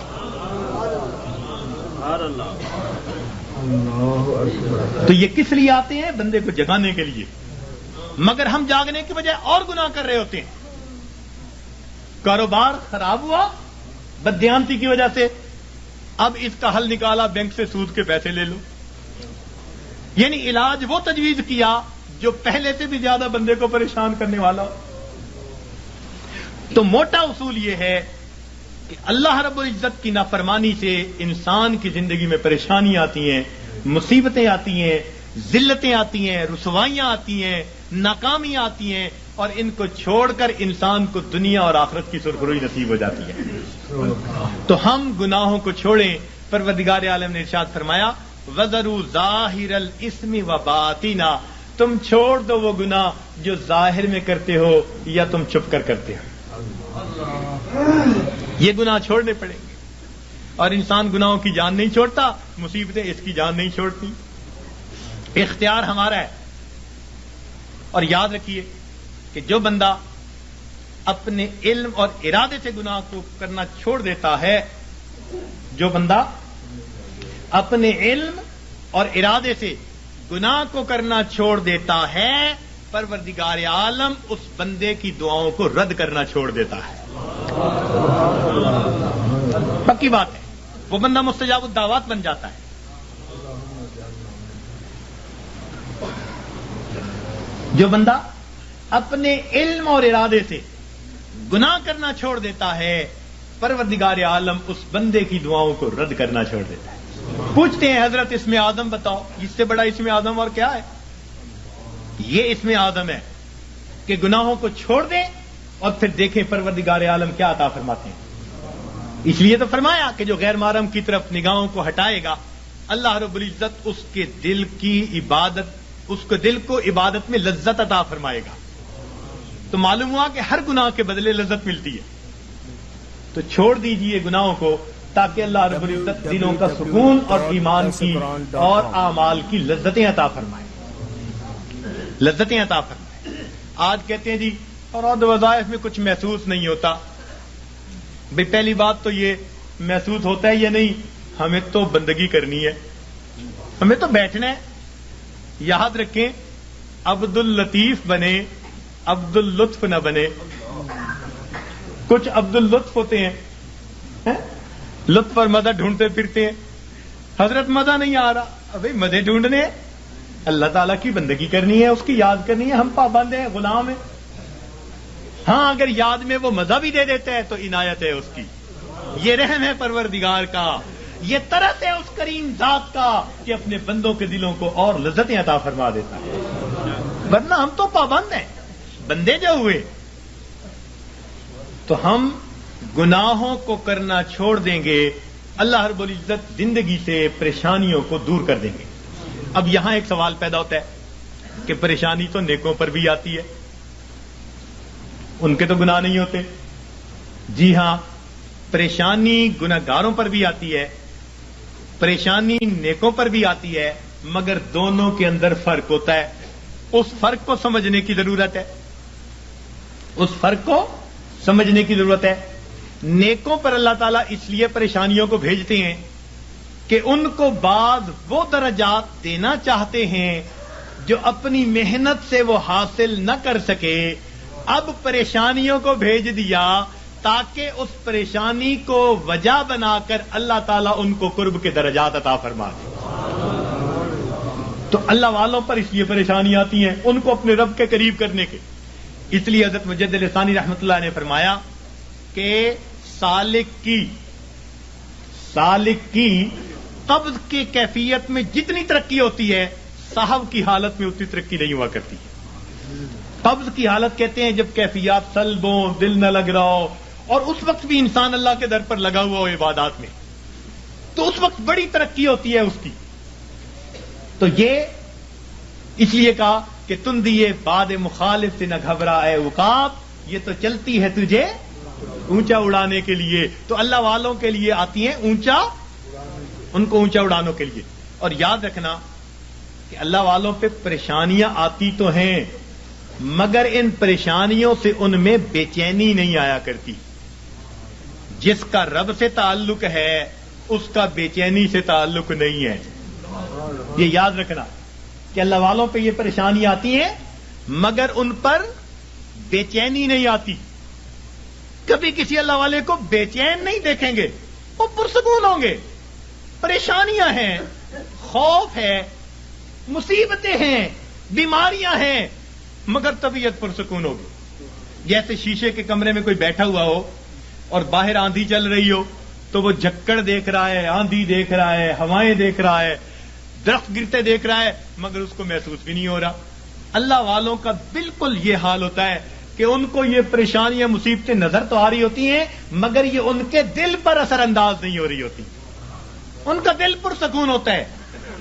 تو یہ کس لیے آتے ہیں؟ بندے کو جگانے کے لیے. مگر ہم جاگنے کی بجائے اور گناہ کر رہے ہوتے ہیں. کاروبار خراب ہوا بددیانتی کی وجہ سے، اب اس کا حل نکالا، بینک سے سود کے پیسے لے لو. یعنی علاج وہ تجویز کیا جو پہلے سے بھی زیادہ بندے کو پریشان کرنے والا ہو. تو موٹا اصول یہ ہے کہ اللہ رب العزت کی نافرمانی سے انسان کی زندگی میں پریشانیاں آتی ہیں، مصیبتیں آتی ہیں، ذلتیں آتی ہیں، رسوائیاں آتی ہیں، ناکامیاں آتی ہیں، اور ان کو چھوڑ کر انسان کو دنیا اور آخرت کی سرخروئی نصیب ہو جاتی ہے. تو ہم گناہوں کو چھوڑیں. پروردگار عالم نے ارشاد فرمایا، وَذَرُوا ظَاهِرَ الْإِثْمِ وَبَاطِنَا، تم چھوڑ دو وہ گناہ جو ظاہر میں کرتے ہو یا تم چھپ کر کرتے ہو. یہ گناہ چھوڑنے پڑیں گے. اور انسان گناہوں کی جان نہیں چھوڑتا، مصیبتیں اس کی جان نہیں چھوڑتی. اختیار ہمارا ہے. اور یاد رکھیے کہ جو بندہ اپنے علم اور ارادے سے گناہ کو کرنا چھوڑ دیتا ہے، جو بندہ اپنے علم اور ارادے سے گناہ کو کرنا چھوڑ دیتا ہے، پروردگار عالم اس بندے کی دعاؤں کو رد کرنا چھوڑ دیتا ہے. پکی بات ہے، وہ بندہ مستجاب الدعوات بن جاتا ہے. جو بندہ اپنے علم اور ارادے سے گناہ کرنا چھوڑ دیتا ہے، پروردگار عالم اس بندے کی دعاؤں کو رد کرنا چھوڑ دیتا ہے. پوچھتے ہیں حضرت اسم آدم بتاؤ، اس سے بڑا اسم آدم اور کیا ہے؟ یہ اسم آدم ہے کہ گناہوں کو چھوڑ دیں اور پھر دیکھیں پروردگار عالم کیا عطا فرماتے ہیں. اس لیے تو فرمایا کہ جو غیر محرم کی طرف نگاہوں کو ہٹائے گا، اللہ رب العزت اس کے دل کی عبادت، اس کے دل کو عبادت میں لذت عطا فرمائے گا. تو معلوم ہوا کہ ہر گناہ کے بدلے لذت ملتی ہے. تو چھوڑ دیجئے گناہوں کو تاکہ اللہ رب العزت دلوں کا سکون اور ایمان کی اور اعمال کی لذتیں عطا فرمائے. لذتیں عطا فرمائے. آج کہتے ہیں جی اور وظائف میں کچھ محسوس نہیں ہوتا. بھئی پہلی بات تو یہ محسوس ہوتا ہے یا نہیں، ہمیں تو بندگی کرنی ہے، ہمیں تو بیٹھنا ہے. یاد رکھیں، عبد اللطیف بنے، عبد اللطف نہ بنے. کچھ عبد اللطف ہوتے ہیں، لطف اور مزہ ڈھونڈتے پھرتے ہیں. حضرت مزہ نہیں آ رہا، ابھی مزے ڈھونڈنے ہیں. اللہ تعالیٰ کی بندگی کرنی ہے، اس کی یاد کرنی ہے. ہم پابند ہیں، غلام ہیں. ہاں اگر یاد میں وہ مزہ بھی دے دیتا ہے تو عنایت ہے اس کی. یہ رحم ہے پروردگار کا، یہ طرف ہے اس کریم ذات کا کہ اپنے بندوں کے دلوں کو اور لذتیں عطا فرما دیتا ہے. ورنہ ہم تو پابند ہیں، بندے جو ہوئے. تو ہم گناہوں کو کرنا چھوڑ دیں گے، اللہ رب العزت زندگی سے پریشانیوں کو دور کر دیں گے. اب یہاں ایک سوال پیدا ہوتا ہے کہ پریشانی تو نیکوں پر بھی آتی ہے، ان کے تو گناہ نہیں ہوتے. جی ہاں، پریشانی گناہگاروں پر بھی آتی ہے، پریشانی نیکوں پر بھی آتی ہے، مگر دونوں کے اندر فرق ہوتا ہے. اس فرق کو سمجھنے کی ضرورت ہے. اس فرق کو سمجھنے کی ضرورت ہے. نیکوں پر اللہ تعالیٰ اس لیے پریشانیوں کو بھیجتے ہیں کہ ان کو بعض وہ درجات دینا چاہتے ہیں جو اپنی محنت سے وہ حاصل نہ کر سکے. اب پریشانیوں کو بھیج دیا تاکہ اس پریشانی کو وجہ بنا کر اللہ تعالیٰ ان کو قرب کے درجات عطا فرما دے. تو اللہ والوں پر اس لیے پریشانی آتی ہیں ان کو اپنے رب کے قریب کرنے کے. اس لیے حضرت مجدد ثانی رحمۃ اللہ نے فرمایا کہ سالک کی قبض کی کیفیت میں جتنی ترقی ہوتی ہے، صاحب کی حالت میں اتنی ترقی نہیں ہوا کرتی. قبض کی حالت کہتے ہیں جب کیفیات سلب ہو، دل نہ لگ رہا ہو، اور اس وقت بھی انسان اللہ کے در پر لگا ہوا ہو عبادات میں، تو اس وقت بڑی ترقی ہوتی ہے اس کی. تو یہ اس لیے کہا کہ تم دیے باد مخالف سے نہ گھبرا اے عقاب، یہ تو چلتی ہے تجھے اونچا اڑانے کے لیے. تو اللہ والوں کے لیے آتی ہیں اونچا، ان کو اونچا اڑانے کے لیے. اور یاد رکھنا کہ اللہ والوں پہ پریشانیاں آتی تو ہیں، مگر ان پریشانیوں سے ان میں بے چینی نہیں آیا کرتی. جس کا رب سے تعلق ہے اس کا بے چینی سے تعلق نہیں ہے. یہ یاد رکھنا کہ اللہ والوں پہ یہ پریشانی آتی ہیں مگر ان پر بے چینی نہیں آتی. کبھی کسی اللہ والے کو بے چین نہیں دیکھیں گے، وہ پرسکون ہوں گے. پریشانیاں ہیں، خوف ہے، مصیبتیں ہیں، بیماریاں ہیں، مگر طبیعت پرسکون ہوگی. جیسے شیشے کے کمرے میں کوئی بیٹھا ہوا ہو اور باہر آندھی چل رہی ہو تو وہ جھکڑ دیکھ رہا ہے، آندھی دیکھ رہا ہے، ہوائیں دیکھ رہا ہے، درخت گرتے دیکھ رہا ہے، مگر اس کو محسوس بھی نہیں ہو رہا. اللہ والوں کا بالکل یہ حال ہوتا ہے کہ ان کو یہ پریشانیاں مصیبتیں نظر تو آ رہی ہوتی ہیں مگر یہ ان کے دل پر اثر انداز نہیں ہو رہی ہوتی. ان کا دل پرسکون ہوتا ہے.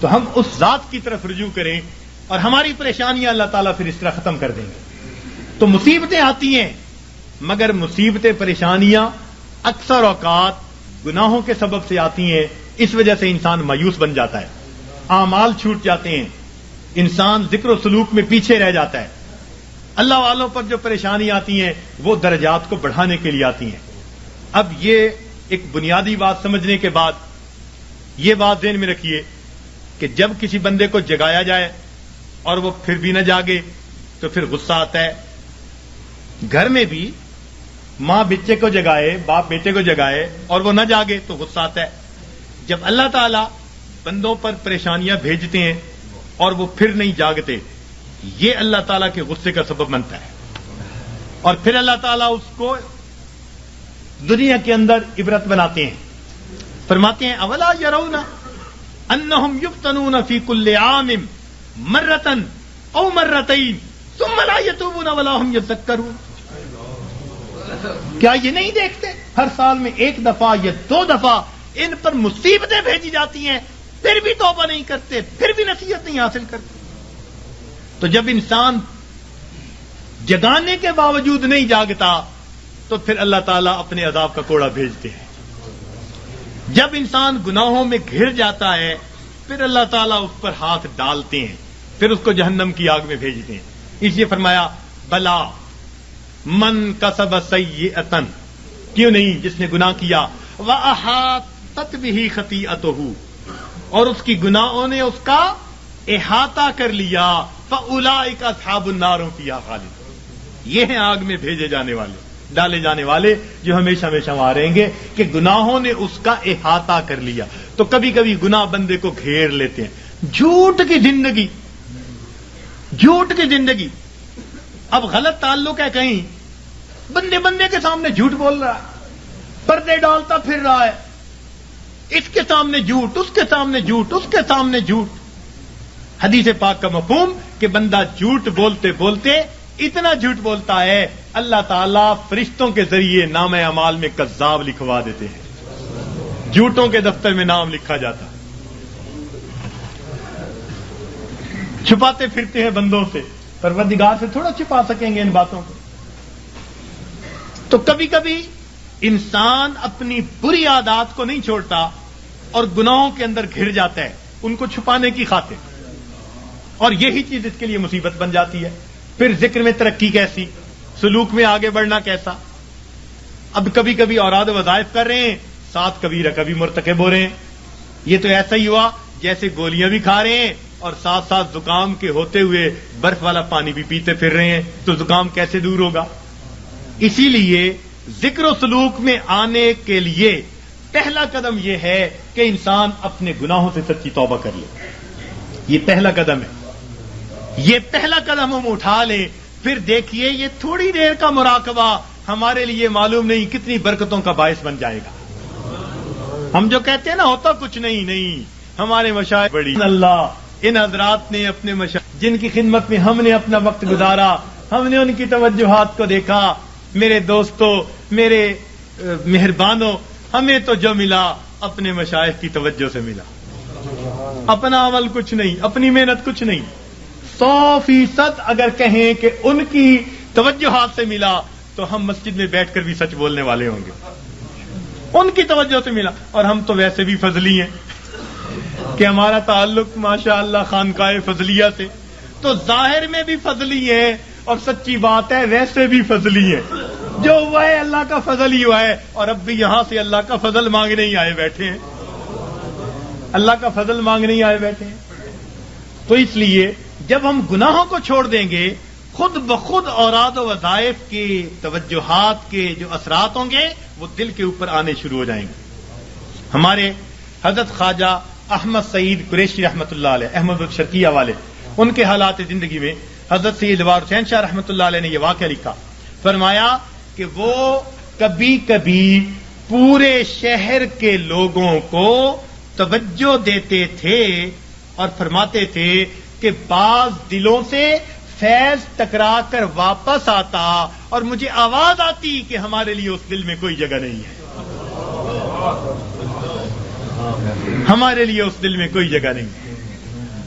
تو ہم اس ذات کی طرف رجوع کریں اور ہماری پریشانیاں اللہ تعالیٰ پھر اس طرح ختم کر دیں گے. تو مصیبتیں آتی ہیں، مگر مصیبتیں پریشانیاں اکثر اوقات گناہوں کے سبب سے آتی ہیں. اس وجہ سے انسان مایوس بن جاتا ہے، اعمال چھوٹ جاتے ہیں، انسان ذکر و سلوک میں پیچھے رہ جاتا ہے. اللہ والوں پر جو پریشانی آتی ہیں وہ درجات کو بڑھانے کے لیے آتی ہیں. اب یہ ایک بنیادی بات سمجھنے کے بعد یہ بات ذہن میں رکھیے کہ جب کسی بندے کو جگایا جائے اور وہ پھر بھی نہ جاگے تو پھر غصہ آتا ہے. گھر میں بھی ماں بچے کو جگائے، باپ بیٹے کو جگائے اور وہ نہ جاگے تو غصہ آتا ہے. جب اللہ تعالیٰ بندوں پر پریشانیاں بھیجتے ہیں اور وہ پھر نہیں جاگتے، یہ اللہ تعالیٰ کے غصے کا سبب بنتا ہے. اور پھر اللہ تعالیٰ اس کو دنیا کے اندر عبرت بناتے ہیں. فرماتے ہیں اولا یرون انہم یفتنون فی کل عام مرتن او مرتین ثم لا یتوبون ولا هم یذکرون. کیا یہ نہیں دیکھتے ہر سال میں ایک دفعہ یا دو دفعہ ان پر مصیبتیں بھیجی جاتی ہیں، پھر بھی توبہ نہیں کرتے، پھر بھی نصیحت نہیں حاصل کرتے. تو جب انسان جگانے کے باوجود نہیں جاگتا تو پھر اللہ تعالیٰ اپنے عذاب کا کوڑا بھیجتے ہیں. جب انسان گناہوں میں گھر جاتا ہے پھر اللہ تعالیٰ اس پر ہاتھ ڈالتے ہیں، پھر اس کو جہنم کی آگ میں بھیجتے ہیں. اس لیے فرمایا بلا من کسب سیئۃ، کیوں نہیں جس نے گناہ کیا وَأَحَاطَتْ بِهِ خَطِیئَتُهُ، اور اس کی گناہوں نے اس کا احاطہ کر لیا، فَأُولَٰئِکَ أَصْحَابُ النَّارِ فِيهَا خَالِدُونَ. یہ ہیں آگ میں بھیجے جانے والے، ڈالے جانے والے جو ہمیشہ ہمیشہ وہاں رہیں گے کہ گناہوں نے اس کا احاطہ کر لیا. تو کبھی کبھی گناہ بندے کو گھیر لیتے ہیں. جھوٹ کی زندگی، جھوٹ کی زندگی. اب غلط تعلق ہے کہیں، بندے بندے کے سامنے جھوٹ بول رہا ہے، پردے ڈالتا پھر رہا ہے، اس کے سامنے جھوٹ، اس کے سامنے جھوٹ، اس کے سامنے جھوٹ. حدیث پاک کا مفہوم کہ بندہ جھوٹ بولتے بولتے اتنا جھوٹ بولتا ہے اللہ تعالیٰ فرشتوں کے ذریعے نام اعمال میں کذاب لکھوا دیتے ہیں، جھوٹوں کے دفتر میں نام لکھا جاتا. چھپاتے پھرتے ہیں بندوں سے، پروردگار سے تھوڑا چھپا سکیں گے ان باتوں کو. تو کبھی کبھی انسان اپنی بری عادات کو نہیں چھوڑتا اور گناہوں کے اندر گھر جاتا ہے ان کو چھپانے کی خاطر، اور یہی چیز اس کے لیے مصیبت بن جاتی ہے. پھر ذکر میں ترقی کیسی، سلوک میں آگے بڑھنا کیسا. اب کبھی کبھی اوراد وظائف کر رہے ہیں، ساتھ کبیرہ کبھی مرتکب ہو رہے ہیں. یہ تو ایسا ہی ہوا جیسے گولیاں بھی کھا رہے ہیں اور ساتھ ساتھ زکام کے ہوتے ہوئے برف والا پانی بھی پیتے پھر رہے ہیں، تو زکام کیسے دور ہوگا. اسی لیے ذکر و سلوک میں آنے کے لیے پہلا قدم یہ ہے کہ انسان اپنے گناہوں سے سچی توبہ کر لے. یہ پہلا قدم ہے، یہ پہلا قدم ہم اٹھا لیں. پھر دیکھیے یہ تھوڑی دیر کا مراقبہ ہمارے لیے معلوم نہیں کتنی برکتوں کا باعث بن جائے گا. ہم جو کہتے ہیں نا ہوتا کچھ نہیں، ہمارے مشائخ بڑی اللہ، ان حضرات نے اپنے مشائخ جن کی خدمت میں ہم نے اپنا وقت گزارا، ہم نے ان کی توجہات کو دیکھا. میرے دوستوں، میرے مہربانوں، ہمیں تو جو ملا اپنے مشائخ کی توجہ سے ملا. اپنا عمل کچھ نہیں، اپنی محنت کچھ نہیں. 100% اگر کہیں کہ ان کی توجہات سے ملا تو ہم مسجد میں بیٹھ کر بھی سچ بولنے والے ہوں گے. ان کی توجہ سے ملا، اور ہم تو ویسے بھی فضلی ہیں کہ ہمارا تعلق ماشاءاللہ خانقاہ فضلیہ سے، تو ظاہر میں بھی فضلی ہیں اور سچی بات ہے ویسے بھی فضلی ہیں. جو ہوا ہے اللہ کا فضل ہی ہوا ہے، اور اب بھی یہاں سے اللہ کا فضل مانگنے ہی آئے بیٹھے ہیں، اللہ کا فضل مانگنے ہی آئے بیٹھے ہیں. تو اس لیے جب ہم گناہوں کو چھوڑ دیں گے خود بخود اوراد و وظائف کے توجہات کے جو اثرات ہوں گے وہ دل کے اوپر آنے شروع ہو جائیں گے. ہمارے حضرت خواجہ احمد سعید قریشی رحمۃ اللہ علیہ، احمد شرقیہ والے، ان کے حالات زندگی میں حضرت سید وار حسین شاہ رحمۃ اللہ علیہ نے یہ واقعہ لکھا. فرمایا کہ وہ کبھی کبھی پورے شہر کے لوگوں کو توجہ دیتے تھے اور فرماتے تھے کہ بعض دلوں سے فیض ٹکرا کر واپس آتا اور مجھے آواز آتی کہ ہمارے لیے اس دل میں کوئی جگہ نہیں ہے، ہمارے لیے اس دل میں کوئی جگہ نہیں ہے.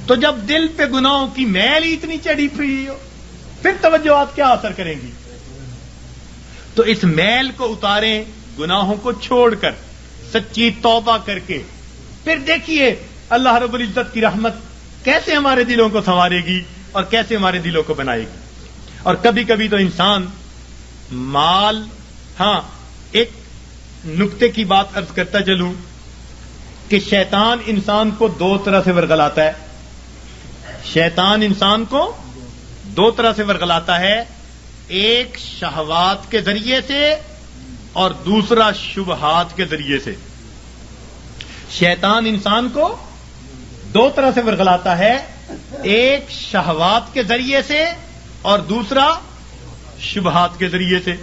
تو جب دل پہ گناہوں کی میل ہی اتنی چڑھی ہوئی ہو پھر توجہات کیا اثر کریں گی؟ تو اس میل کو اتاریں گناہوں کو چھوڑ کر، سچی توبہ کر کے، پھر دیکھیے اللہ رب العزت کی رحمت کیسے ہمارے دلوں کو سنوارے گی اور کیسے ہمارے دلوں کو بنائے گی۔ اور کبھی کبھی تو انسان مال، ہاں ایک نقطے کی بات عرض کرتا چلوں کہ شیطان انسان کو دو طرح سے ورغلاتا ہے۔ شیطان انسان کو دو طرح سے ورغلاتا ہے، ایک شہوات کے ذریعے سے اور دوسرا شبہات کے ذریعے سے۔ شیطان انسان کو دو طرح سے ورغلاتا ہے، ایک شہوات کے ذریعے سے اور دوسرا شبہات کے ذریعے سے۔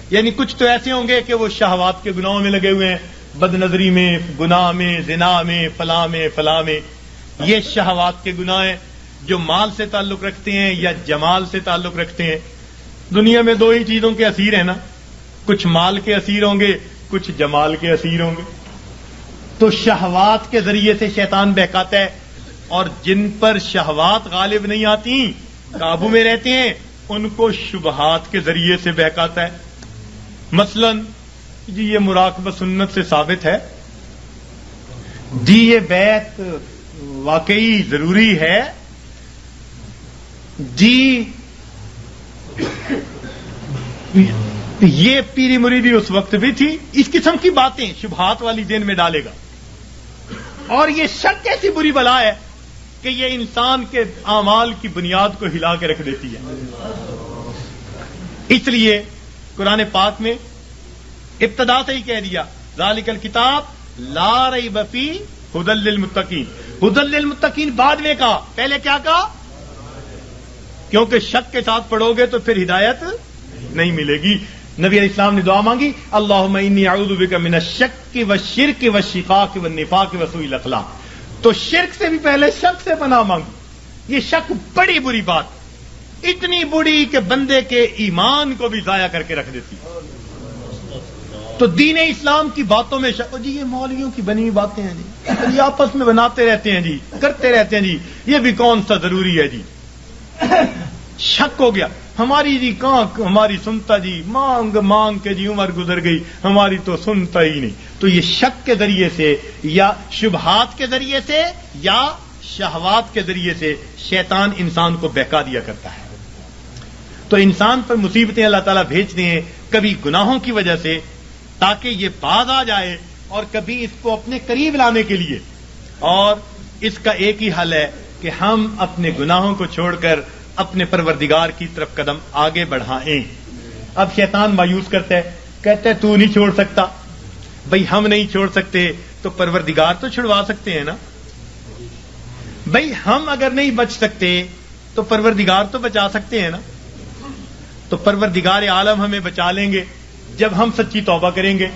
یعنی کچھ تو ایسے ہوں گے کہ وہ شہوات کے گناہوں میں لگے ہوئے ہیں، بد نظری میں، گناہ میں، زنا میں، فلاں میں، یہ شہوات کے گناہ ہیں جو مال سے تعلق رکھتے ہیں یا جمال سے تعلق رکھتے ہیں۔ دنیا میں دو ہی چیزوں کے اسیر ہیں نا، کچھ مال کے اسیر ہوں گے، کچھ جمال کے اسیر ہوں گے۔ تو شہوات کے ذریعے سے شیطان بہکاتا ہے، اور جن پر شہوات غالب نہیں آتی، قابو میں رہتے ہیں، ان کو شبہات کے ذریعے سے بہکاتا ہے۔ مثلا جی یہ مراقبہ سنت سے ثابت ہے، جی یہ بیعت واقعی ضروری ہے، جی یہ پیری مریدی اس وقت بھی تھی، اس قسم کی باتیں شبہات والی ذہن میں ڈالے گا۔ اور یہ شک ایسی بری بلا ہے کہ یہ انسان کے اعمال کی بنیاد کو ہلا کے رکھ دیتی ہے۔ اس لیے قرآن پاک میں ابتدا سے ہی کہہ دیا ذالک الکتاب لا ریب فیہ ھدی للمتقین۔ ھدی للمتقین بعد میں کہا، پہلے کیا کہا؟ کیونکہ شک کے ساتھ پڑھو گے تو پھر ہدایت نہیں ملے گی۔ نبی علیہ السلام نے دعا مانگی، اللہم انی اعوذ بک من الشک والشرک والشقاق والنفاق وسوء الاخلاق۔ تو شرک سے بھی پہلے شک سے پناہ مانگی۔ یہ شک بڑی بری بات، اتنی بری کہ بندے کے ایمان کو بھی ضائع کر کے رکھ دیتی۔ تو دین اسلام کی باتوں میں شک، جی یہ مولویوں کی بنی ہوئی باتیں ہیں جی، یہ آپس میں بناتے رہتے ہیں جی، کرتے رہتے ہیں جی، یہ بھی کون سا ضروری ہے جی۔ شک ہو گیا، ہماری جی کہاں ہماری سنتا جی، مانگ مانگ کے جی عمر گزر گئی، ہماری تو سنتا ہی نہیں۔ تو یہ شک کے ذریعے سے یا شبہات کے ذریعے سے یا شہوات کے ذریعے سے شیطان انسان کو بہکا دیا کرتا ہے۔ تو انسان پر مصیبتیں اللہ تعالیٰ بھیجتے ہیں، کبھی گناہوں کی وجہ سے تاکہ یہ باز آ جائے، اور کبھی اس کو اپنے قریب لانے کے لیے۔ اور اس کا ایک ہی حل ہے کہ ہم اپنے گناہوں کو چھوڑ کر اپنے پروردگار کی طرف قدم آگے بڑھائیں۔ اب شیطان مایوس کرتا ہے، کہتا ہے تو نہیں چھوڑ سکتا۔ بھئی ہم نہیں چھوڑ سکتے تو پروردگار تو چھڑوا سکتے ہیں نا۔ بھئی ہم اگر نہیں بچ سکتے تو پروردگار تو بچا سکتے ہیں نا۔ تو پروردگار عالم ہمیں بچا لیں گے جب ہم سچی توبہ کریں گے۔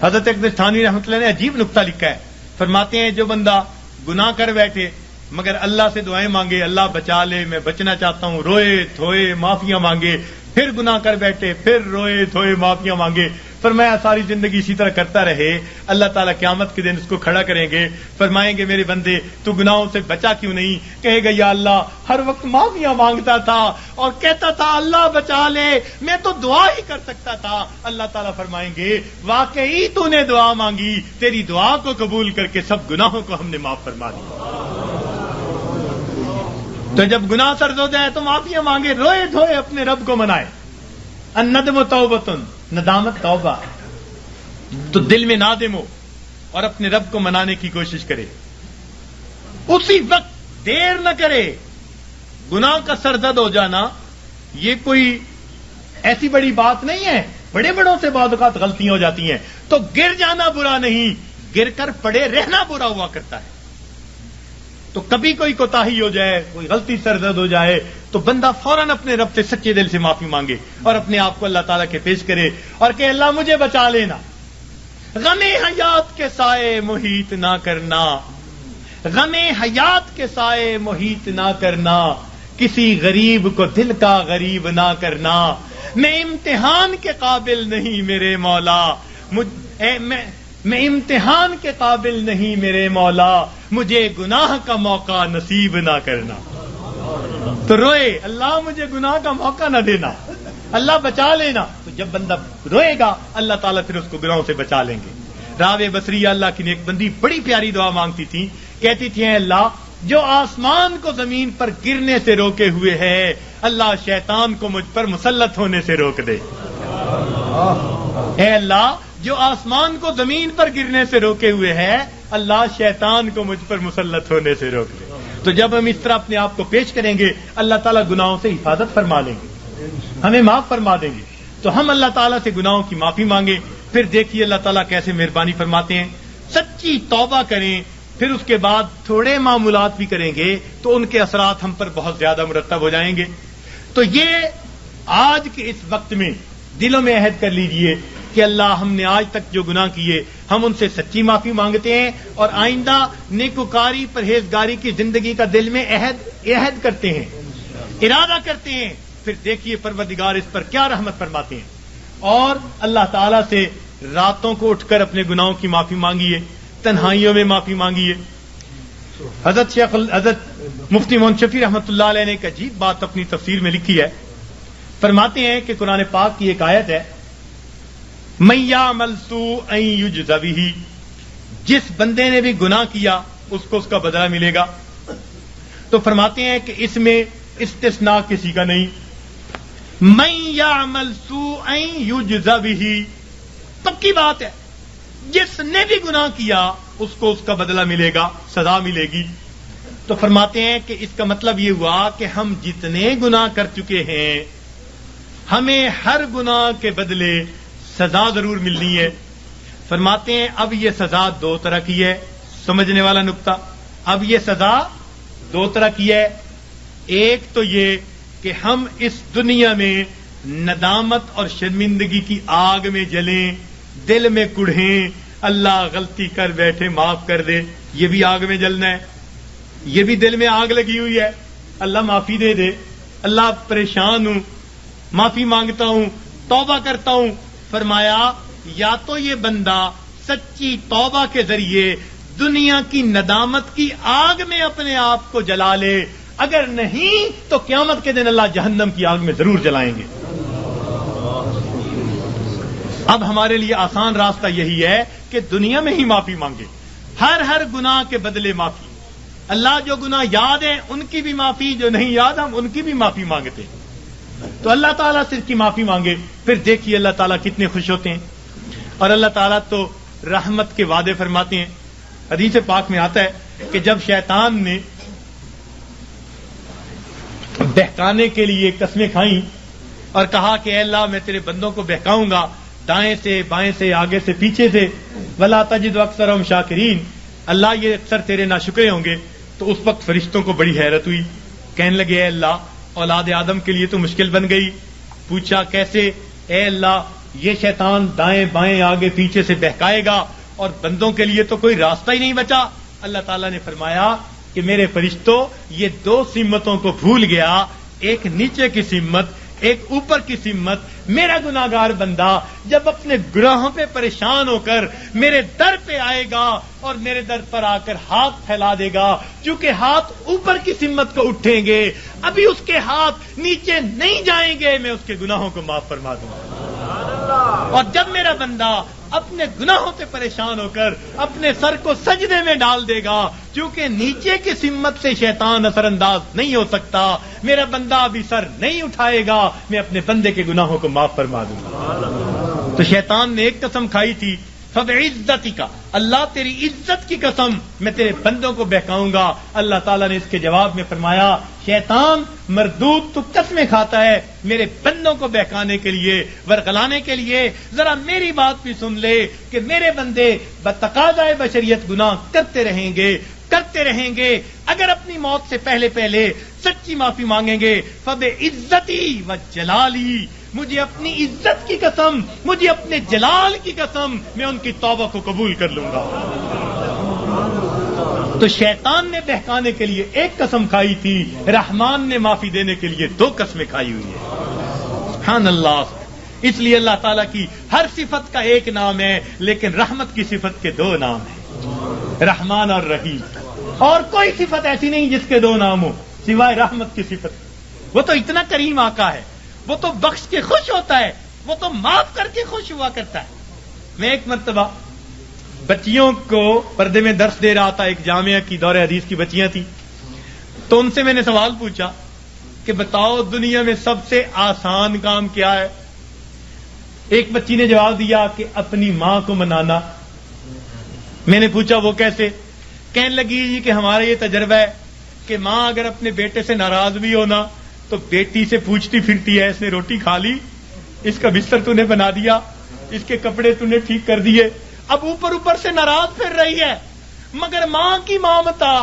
حضرت اقدس تھانوی رحمۃ اللہ نے عجیب نقطہ لکھا ہے، فرماتے ہیں جو بندہ گناہ کر بیٹھے مگر اللہ سے دعائیں مانگے، اللہ بچا لے، میں بچنا چاہتا ہوں، روئے دھوئے معافیاں مانگے، پھر گناہ کر بیٹھے، پھر روئے دھوئے معافیاں مانگے، فرمایا ساری زندگی اسی طرح کرتا رہے، اللہ تعالیٰ قیامت کے دن اس کو کھڑا کریں گے، فرمائیں گے میرے بندے تو گناہوں سے بچا کیوں نہیں؟ کہے گا یا اللہ ہر وقت معافیاں مانگتا تھا اور کہتا تھا اللہ بچا لے، میں تو دعا ہی کر سکتا تھا۔ اللہ تعالیٰ فرمائیں گے واقعی تو نے دعا مانگی، تیری دعا کو قبول کر کے سب گناہوں کو ہم نے معاف فرما دیا۔ تو جب گناہ سرد ہو جائے تو معافیاں مانگے، روئے دھوئے اپنے رب کو منائے۔ الندم توبۃ، ندامت توبہ، تو دل میں نادم ہو اور اپنے رب کو منانے کی کوشش کرے، اسی وقت دیر نہ کرے۔ گناہ کا سرزد ہو جانا یہ کوئی ایسی بڑی بات نہیں ہے، بڑے بڑوں سے بعض اوقات غلطیاں ہو جاتی ہیں، تو گر جانا برا نہیں، گر کر پڑے رہنا برا ہوا کرتا ہے۔ تو کبھی کوئی کوتاہی ہو جائے، کوئی غلطی سرزد ہو جائے تو بندہ فوراً اپنے رب سے سچے دل سے معافی مانگے اور اپنے آپ کو اللہ تعالیٰ کے پیش کرے اور کہ اللہ مجھے بچا لینا۔ غم حیات کے سائے محیط نہ کرنا، غم حیات کے سائے محیط نہ کرنا، کسی غریب کو دل کا غریب نہ کرنا، میں امتحان کے قابل نہیں میرے مولا، میں امتحان کے قابل نہیں میرے مولا، مجھے گناہ کا موقع نصیب نہ کرنا. تو روئے اللہ مجھے گناہ کا موقع نہ دینا، اللہ بچا لینا. تو جب بندہ روئے گا اللہ تعالیٰ پھر اس کو گناہوں سے بچا لیں گے. راوے بصری اللہ کی نیک بندی بڑی پیاری دعا مانگتی تھی، کہتی تھی اے اللہ جو آسمان کو زمین پر گرنے سے روکے ہوئے ہے اللہ شیطان کو مجھ پر مسلط ہونے سے روک دے. اے اللہ جو آسمان کو زمین پر گرنے سے روکے ہوئے ہے اللہ شیطان کو مجھ پر مسلط ہونے سے روک دے. تو جب ہم اس طرح اپنے آپ کو پیش کریں گے اللہ تعالیٰ گناہوں سے حفاظت فرما لیں گے، ہمیں معاف فرما دیں گے. تو ہم اللہ تعالیٰ سے گناہوں کی معافی مانگیں، پھر دیکھیے اللہ تعالیٰ کیسے مہربانی فرماتے ہیں. سچی توبہ کریں، پھر اس کے بعد تھوڑے معمولات بھی کریں گے تو ان کے اثرات ہم پر بہت زیادہ مرتب ہو جائیں گے. تو یہ آج کے اس وقت میں دلوں میں عہد کر لیجئے کہ اللہ ہم نے آج تک جو گناہ کیے ہم ان سے سچی معافی مانگتے ہیں اور آئندہ نیکوکاری پرہیزگاری کی زندگی کا دل میں عہد کرتے ہیں، ارادہ کرتے ہیں. پھر دیکھیے پروردگار اس پر کیا رحمت فرماتے ہیں. اور اللہ تعالیٰ سے راتوں کو اٹھ کر اپنے گناہوں کی معافی مانگیے، تنہائیوں میں معافی مانگیے. حضرت مفتی محمد شفیع رحمۃ اللہ علیہ نے ایک عجیب بات اپنی تفسیر میں لکھی ہے. فرماتے ہیں کہ قرآن پاک کی ایک آیت ہے مَن یعمل سوءًا یجز بہ، جس بندے نے بھی گناہ کیا اس کو اس کا بدلہ ملے گا. تو فرماتے ہیں کہ اس میں استثناء کسی کا نہیں. مَن یعمل سوءًا یجز بہ، پکی بات ہے، جس نے بھی گناہ کیا اس کو اس کا بدلہ ملے گا، سزا ملے گی. تو فرماتے ہیں کہ اس کا مطلب یہ ہوا کہ ہم جتنے گناہ کر چکے ہیں ہمیں ہر گناہ کے بدلے سزا ضرور ملنی ہے. فرماتے ہیں اب یہ سزا دو طرح کی ہے، سمجھنے والا نقطہ. اب یہ سزا دو طرح کی ہے. ایک تو یہ کہ ہم اس دنیا میں ندامت اور شرمندگی کی آگ میں جلیں، دل میں کڑھیں، اللہ غلطی کر بیٹھے معاف کر دے، یہ بھی آگ میں جلنا ہے. یہ بھی دل میں آگ لگی ہوئی ہے، اللہ معافی دے دے، اللہ پریشان ہوں، معافی مانگتا ہوں، توبہ کرتا ہوں. فرمایا یا تو یہ بندہ سچی توبہ کے ذریعے دنیا کی ندامت کی آگ میں اپنے آپ کو جلا لے، اگر نہیں تو قیامت کے دن اللہ جہنم کی آگ میں ضرور جلائیں گے. اب ہمارے لیے آسان راستہ یہی ہے کہ دنیا میں ہی معافی مانگے، ہر گناہ کے بدلے معافی. اللہ جو گناہ یاد ہیں ان کی بھی معافی، جو نہیں یاد ہم ان کی بھی معافی مانگتے ہیں. تو اللہ تعالیٰ سے اس کی معافی مانگے، پھر دیکھیے اللہ تعالیٰ کتنے خوش ہوتے ہیں. اور اللہ تعالیٰ تو رحمت کے وعدے فرماتے ہیں. حدیث پاک میں آتا ہے کہ جب شیطان نے بہکانے کے لیے قسمیں کھائیں اور کہا کہ اے اللہ میں تیرے بندوں کو بہکاؤں گا دائیں سے بائیں سے آگے سے پیچھے سے، وَلَا تَجِدُ أَكْثَرَهُمْ شَاكِرِينَ، اللہ یہ اکثر تیرے ناشکرے ہوں گے. تو اس وقت فرشتوں کو بڑی حیرت ہوئی، کہنے لگے اے اللہ اولاد آدم کے لیے تو مشکل بن گئی. پوچھا کیسے؟ اے اللہ یہ شیطان دائیں بائیں آگے پیچھے سے بہکائے گا اور بندوں کے لیے تو کوئی راستہ ہی نہیں بچا. اللہ تعالیٰ نے فرمایا کہ میرے فرشتوں یہ دو سمتوں کو بھول گیا، ایک نیچے کی سمت ایک اوپر کی سمت. میرا گناہگار بندہ جب اپنے گناہوں پہ پریشان ہو کر میرے در پہ آئے گا اور میرے در پر آ کر ہاتھ پھیلا دے گا، چونکہ ہاتھ اوپر کی سمت کو اٹھیں گے ابھی اس کے ہاتھ نیچے نہیں جائیں گے، میں اس کے گناہوں کو معاف فرما دوں گا. اور جب میرا بندہ اپنے گناہوں سے پریشان ہو کر اپنے سر کو سجدے میں ڈال دے گا، کیونکہ نیچے کی سمت سے شیطان اثر انداز نہیں ہو سکتا، میرا بندہ ابھی سر نہیں اٹھائے گا، میں اپنے بندے کے گناہوں کو معاف فرما دوں گا. تو شیطان نے ایک قسم کھائی تھی فَبِعِزَّتِكَ، اللہ تیری عزت کی قسم میں تیرے بندوں کو بہکاؤں گا. اللہ تعالیٰ نے اس کے جواب میں فرمایا شیطان مردود تو قسمیں کھاتا ہے میرے بندوں کو بہکانے کے لیے، ورغلانے کے لیے. ذرا میری بات بھی سن لے کہ میرے بندے بتقاضائے بشریت گناہ کرتے رہیں گے اگر اپنی موت سے پہلے سچی معافی مانگیں گے. فَبِعِزَّتِي وَجَلَالِي، مجھے اپنی عزت کی قسم، مجھے اپنے جلال کی قسم، میں ان کی توبہ کو قبول کر لوں گا. تو شیطان نے بہکانے کے لیے ایک قسم کھائی تھی، رحمان نے معافی دینے کے لیے دو قسمیں کھائی ہوئی ہیں. سبحان اللہ. اس لیے اللہ تعالیٰ کی ہر صفت کا ایک نام ہے، لیکن رحمت کی صفت کے دو نام ہیں، رحمان اور رحیم. اور کوئی صفت ایسی نہیں جس کے دو نام ہو سوائے رحمت کی صفت. وہ تو اتنا کریم آقا ہے، وہ تو بخش کے خوش ہوتا ہے، وہ تو معاف کر کے خوش ہوا کرتا ہے. میں ایک مرتبہ بچیوں کو پردے میں درس دے رہا تھا، ایک جامعہ کی دور حدیث کی بچیاں تھیں، تو ان سے میں نے سوال پوچھا کہ بتاؤ دنیا میں سب سے آسان کام کیا ہے؟ ایک بچی نے جواب دیا کہ اپنی ماں کو منانا. میں نے پوچھا وہ کیسے؟ کہنے لگی جی کہ ہمارا یہ تجربہ ہے کہ ماں اگر اپنے بیٹے سے ناراض بھی ہونا تو بیٹی سے پوچھتی پھرتی ہے، اس نے روٹی کھا لی، اس کا بستر تو نے بنا دیا، اس کے کپڑے تو نے ٹھیک کر دیے. اب اوپر سے ناراض پھر رہی ہے، مگر ماں کی مامتا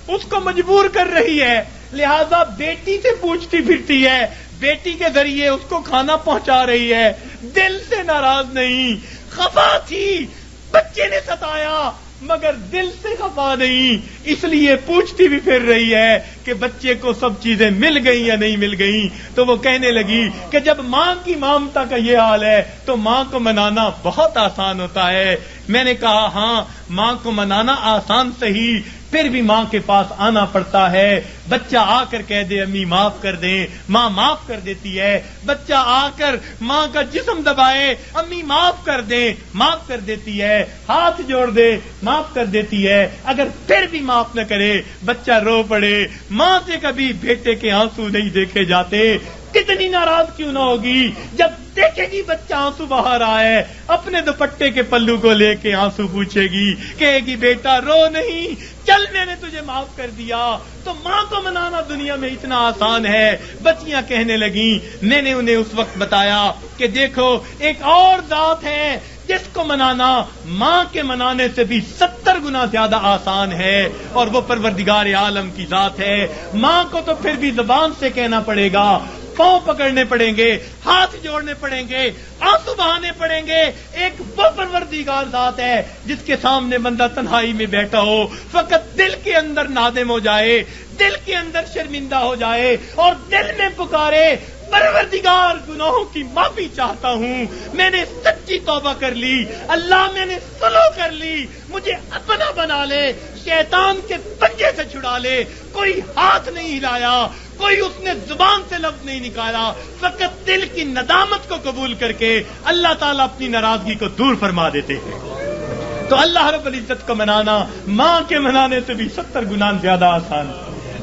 اس کو مجبور کر رہی ہے، لہذا بیٹی سے پوچھتی پھرتی ہے، بیٹی کے ذریعے اس کو کھانا پہنچا رہی ہے. دل سے ناراض نہیں، خفا تھی، بچے نے ستایا مگر دل سے خفا نہیں، اس لیے پوچھتی بھی پھر رہی ہے کہ بچے کو سب چیزیں مل گئی یا نہیں مل گئی. تو وہ کہنے لگی کہ جب ماں کی مامتا کا یہ حال ہے تو ماں کو منانا بہت آسان ہوتا ہے. میں نے کہا ہاں، ماں کو منانا آسان صحیح، پھر بھی ماں کے پاس آنا پڑتا ہے. بچہ آ کر کہہ دے امی معاف کر دیں، ماں معاف کر دیتی ہے. بچہ آ کر ماں کا جسم دبائے، امی معاف کر دیں، معاف کر دیتی ہے. ہاتھ جوڑ دے، معاف کر دیتی ہے. اگر پھر بھی معاف نہ کرے، بچہ رو پڑے، ماں سے کبھی بیٹے کے آنسو نہیں دیکھے جاتے. کتنی ناراض کیوں نہ ہوگی جب دیکھے گی بچہ آنسو بہا رہا ہے، اپنے دوپٹے کے پلو کو لے کے آنسو پوچھے گی، کہے گی بیٹا رو نہیں، چل میں نے تجھے معاف کر دیا. تو ماں کو منانا دنیا میں اتنا آسان ہے. بچیاں کہنے لگیں، میں نے انہیں اس وقت بتایا کہ دیکھو ایک اور ذات ہے جس کو منانا ماں کے منانے سے بھی 70 گنا زیادہ آسان ہے، اور وہ پروردگار عالم کی ذات ہے. ماں کو تو پھر بھی زبان سے کہنا پڑے گا، پاؤں پکڑنے پڑیں گے، ہاتھ جوڑنے پڑیں گے، آنسو بہانے پڑیں گے. ایک وہ پروردگار ذات ہے جس کے سامنے بندہ تنہائی میں بیٹھا ہو، فقط دل کے اندر نادم ہو جائے، دل کے اندر شرمندہ ہو جائے اور دل میں پکارے پروردگار گناہوں کی معافی چاہتا ہوں، میں نے سچی توبہ کر لی، اللہ میں نے صلح کر لی، مجھے اپنا بنا لے، شیطان کے پنجے سے چھڑا لے. کوئی ہاتھ نہیں ہلایا، کوئی اس نے زبان سے لفظ نہیں نکالا، فقط دل کی ندامت کو قبول کر کے اللہ تعالیٰ اپنی ناراضگی کو دور فرما دیتے ہیں. تو اللہ رب العزت کو منانا ماں کے منانے سے بھی 70 گنا زیادہ آسان.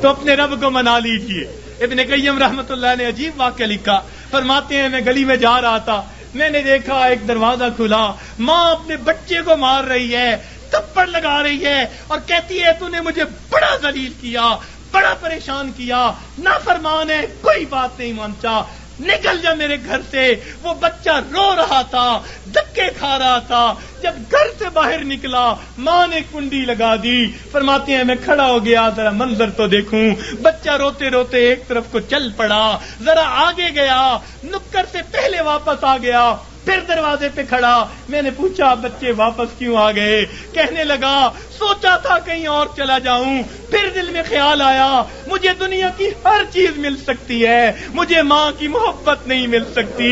تو اپنے رب کو منا لیجئے. ابن قیم رحمت اللہ نے عجیب واقعہ لکھا، فرماتے ہیں میں گلی میں جا رہا تھا، میں نے دیکھا ایک دروازہ کھلا، ماں اپنے بچے کو مار رہی ہے، تھپڑ لگا رہی ہے اور کہتی ہے تو نے مجھے بڑا ذلیل کیا، بڑا پریشان کیا، نافرمان ہے، کوئی بات نہیں مانتا، نکل جا میرے گھر سے. وہ بچہ رو رہا تھا، دھکے کھا رہا تھا. جب گھر سے باہر نکلا ماں نے کنڈی لگا دی. فرماتے ہیں میں کھڑا ہو گیا ذرا منظر تو دیکھوں. بچہ روتے روتے ایک طرف کو چل پڑا، ذرا آگے گیا، نکر سے پہلے واپس آ گیا، پھر دروازے پہ کھڑا. میں نے پوچھا بچے واپس کیوں آ گئے؟ کہنے لگا سوچا تھا کہیں اور چلا جاؤں، پھر دل میں خیال آیا مجھے دنیا کی ہر چیز مل سکتی ہے، مجھے ماں کی محبت نہیں مل سکتی،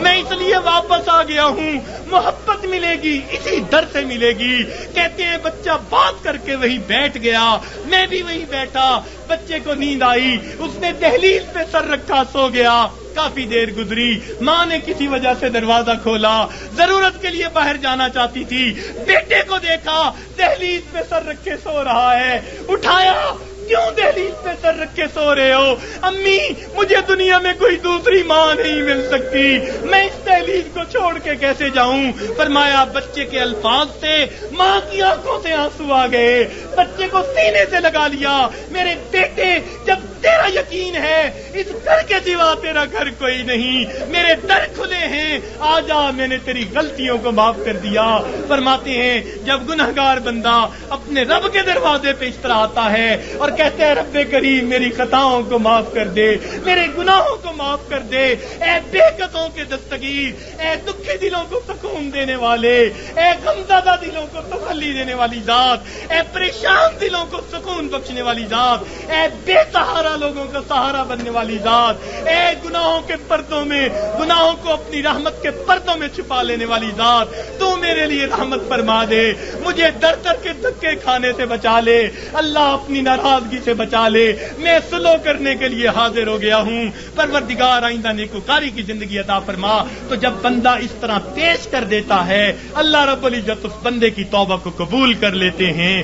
میں اس لیے واپس آ گیا ہوں. محبت ملے گی اسی در سے ملے گی. کہتے ہیں بچہ بات کر کے وہی بیٹھ گیا، میں بھی وہی بیٹھا. بچے کو نیند آئی، اس نے دہلیز پہ سر رکھا سو گیا. کافی دیر گزری، ماں نے کسی وجہ سے دروازہ کھولا، ضرورت کے لیے باہر جانا چاہتی تھی، بیٹے کو دیکھا دہلیز پہ سر رکھے سو رہا ہے. اٹھایا، کیوں دہلیز پہ سر رکھے سو رہے ہو؟ امی مجھے دنیا میں کوئی دوسری ماں نہیں مل سکتی، میں اس دہلیز کو چھوڑ کے کیسے جاؤں؟ فرمایا بچے کے الفاظ سے ماں کی آنکھوں سے آنسو آ گئے. بچے کو سینے سے لگا لیا، میرے بیٹے جب تیرا یقین ہے اس گھر کے سوا تیرا گھر کوئی نہیں، میرے در کھلے ہیں، آ جا، میں نے تیری غلطیوں کو معاف کر دیا. فرماتے ہیں جب گنہگار بندہ اپنے رب کے دروازے پہ اس طرح آتا ہے اور کہتے ہیں رب کریم میری خطاؤں کو معاف کر دے، میرے گناہوں کو معاف کر دے، اے بے قصوں کے دستگیر اے دکھی دلوں کو سکون دینے والے، اے غمزدہ دلوں کو تسلی دینے والی ذات، اے پریشان دلوں کو سکون بخشنے والی ذات، اے بے سہارا لوگوں کا سہارا بننے والی ذات، اے گناہوں کے پردوں میں، گناہوں کو اپنی رحمت کے پردوں میں چھپا لینے والی ذات، تو میرے لیے رحمت فرما دے، مجھے در در کے دھکے کھانے سے بچا لے، اللہ اپنی ناراضگی سے بچا لے، میں سلو کرنے کے لیے حاضر ہو گیا ہوں، پروردگار آئندہ نیکوکاری کی زندگی عطا فرما۔ تو جب بندہ اس طرح پیش کر دیتا ہے، اللہ رب العزت اس بندے کی توبہ کو قبول کر لیتے ہیں۔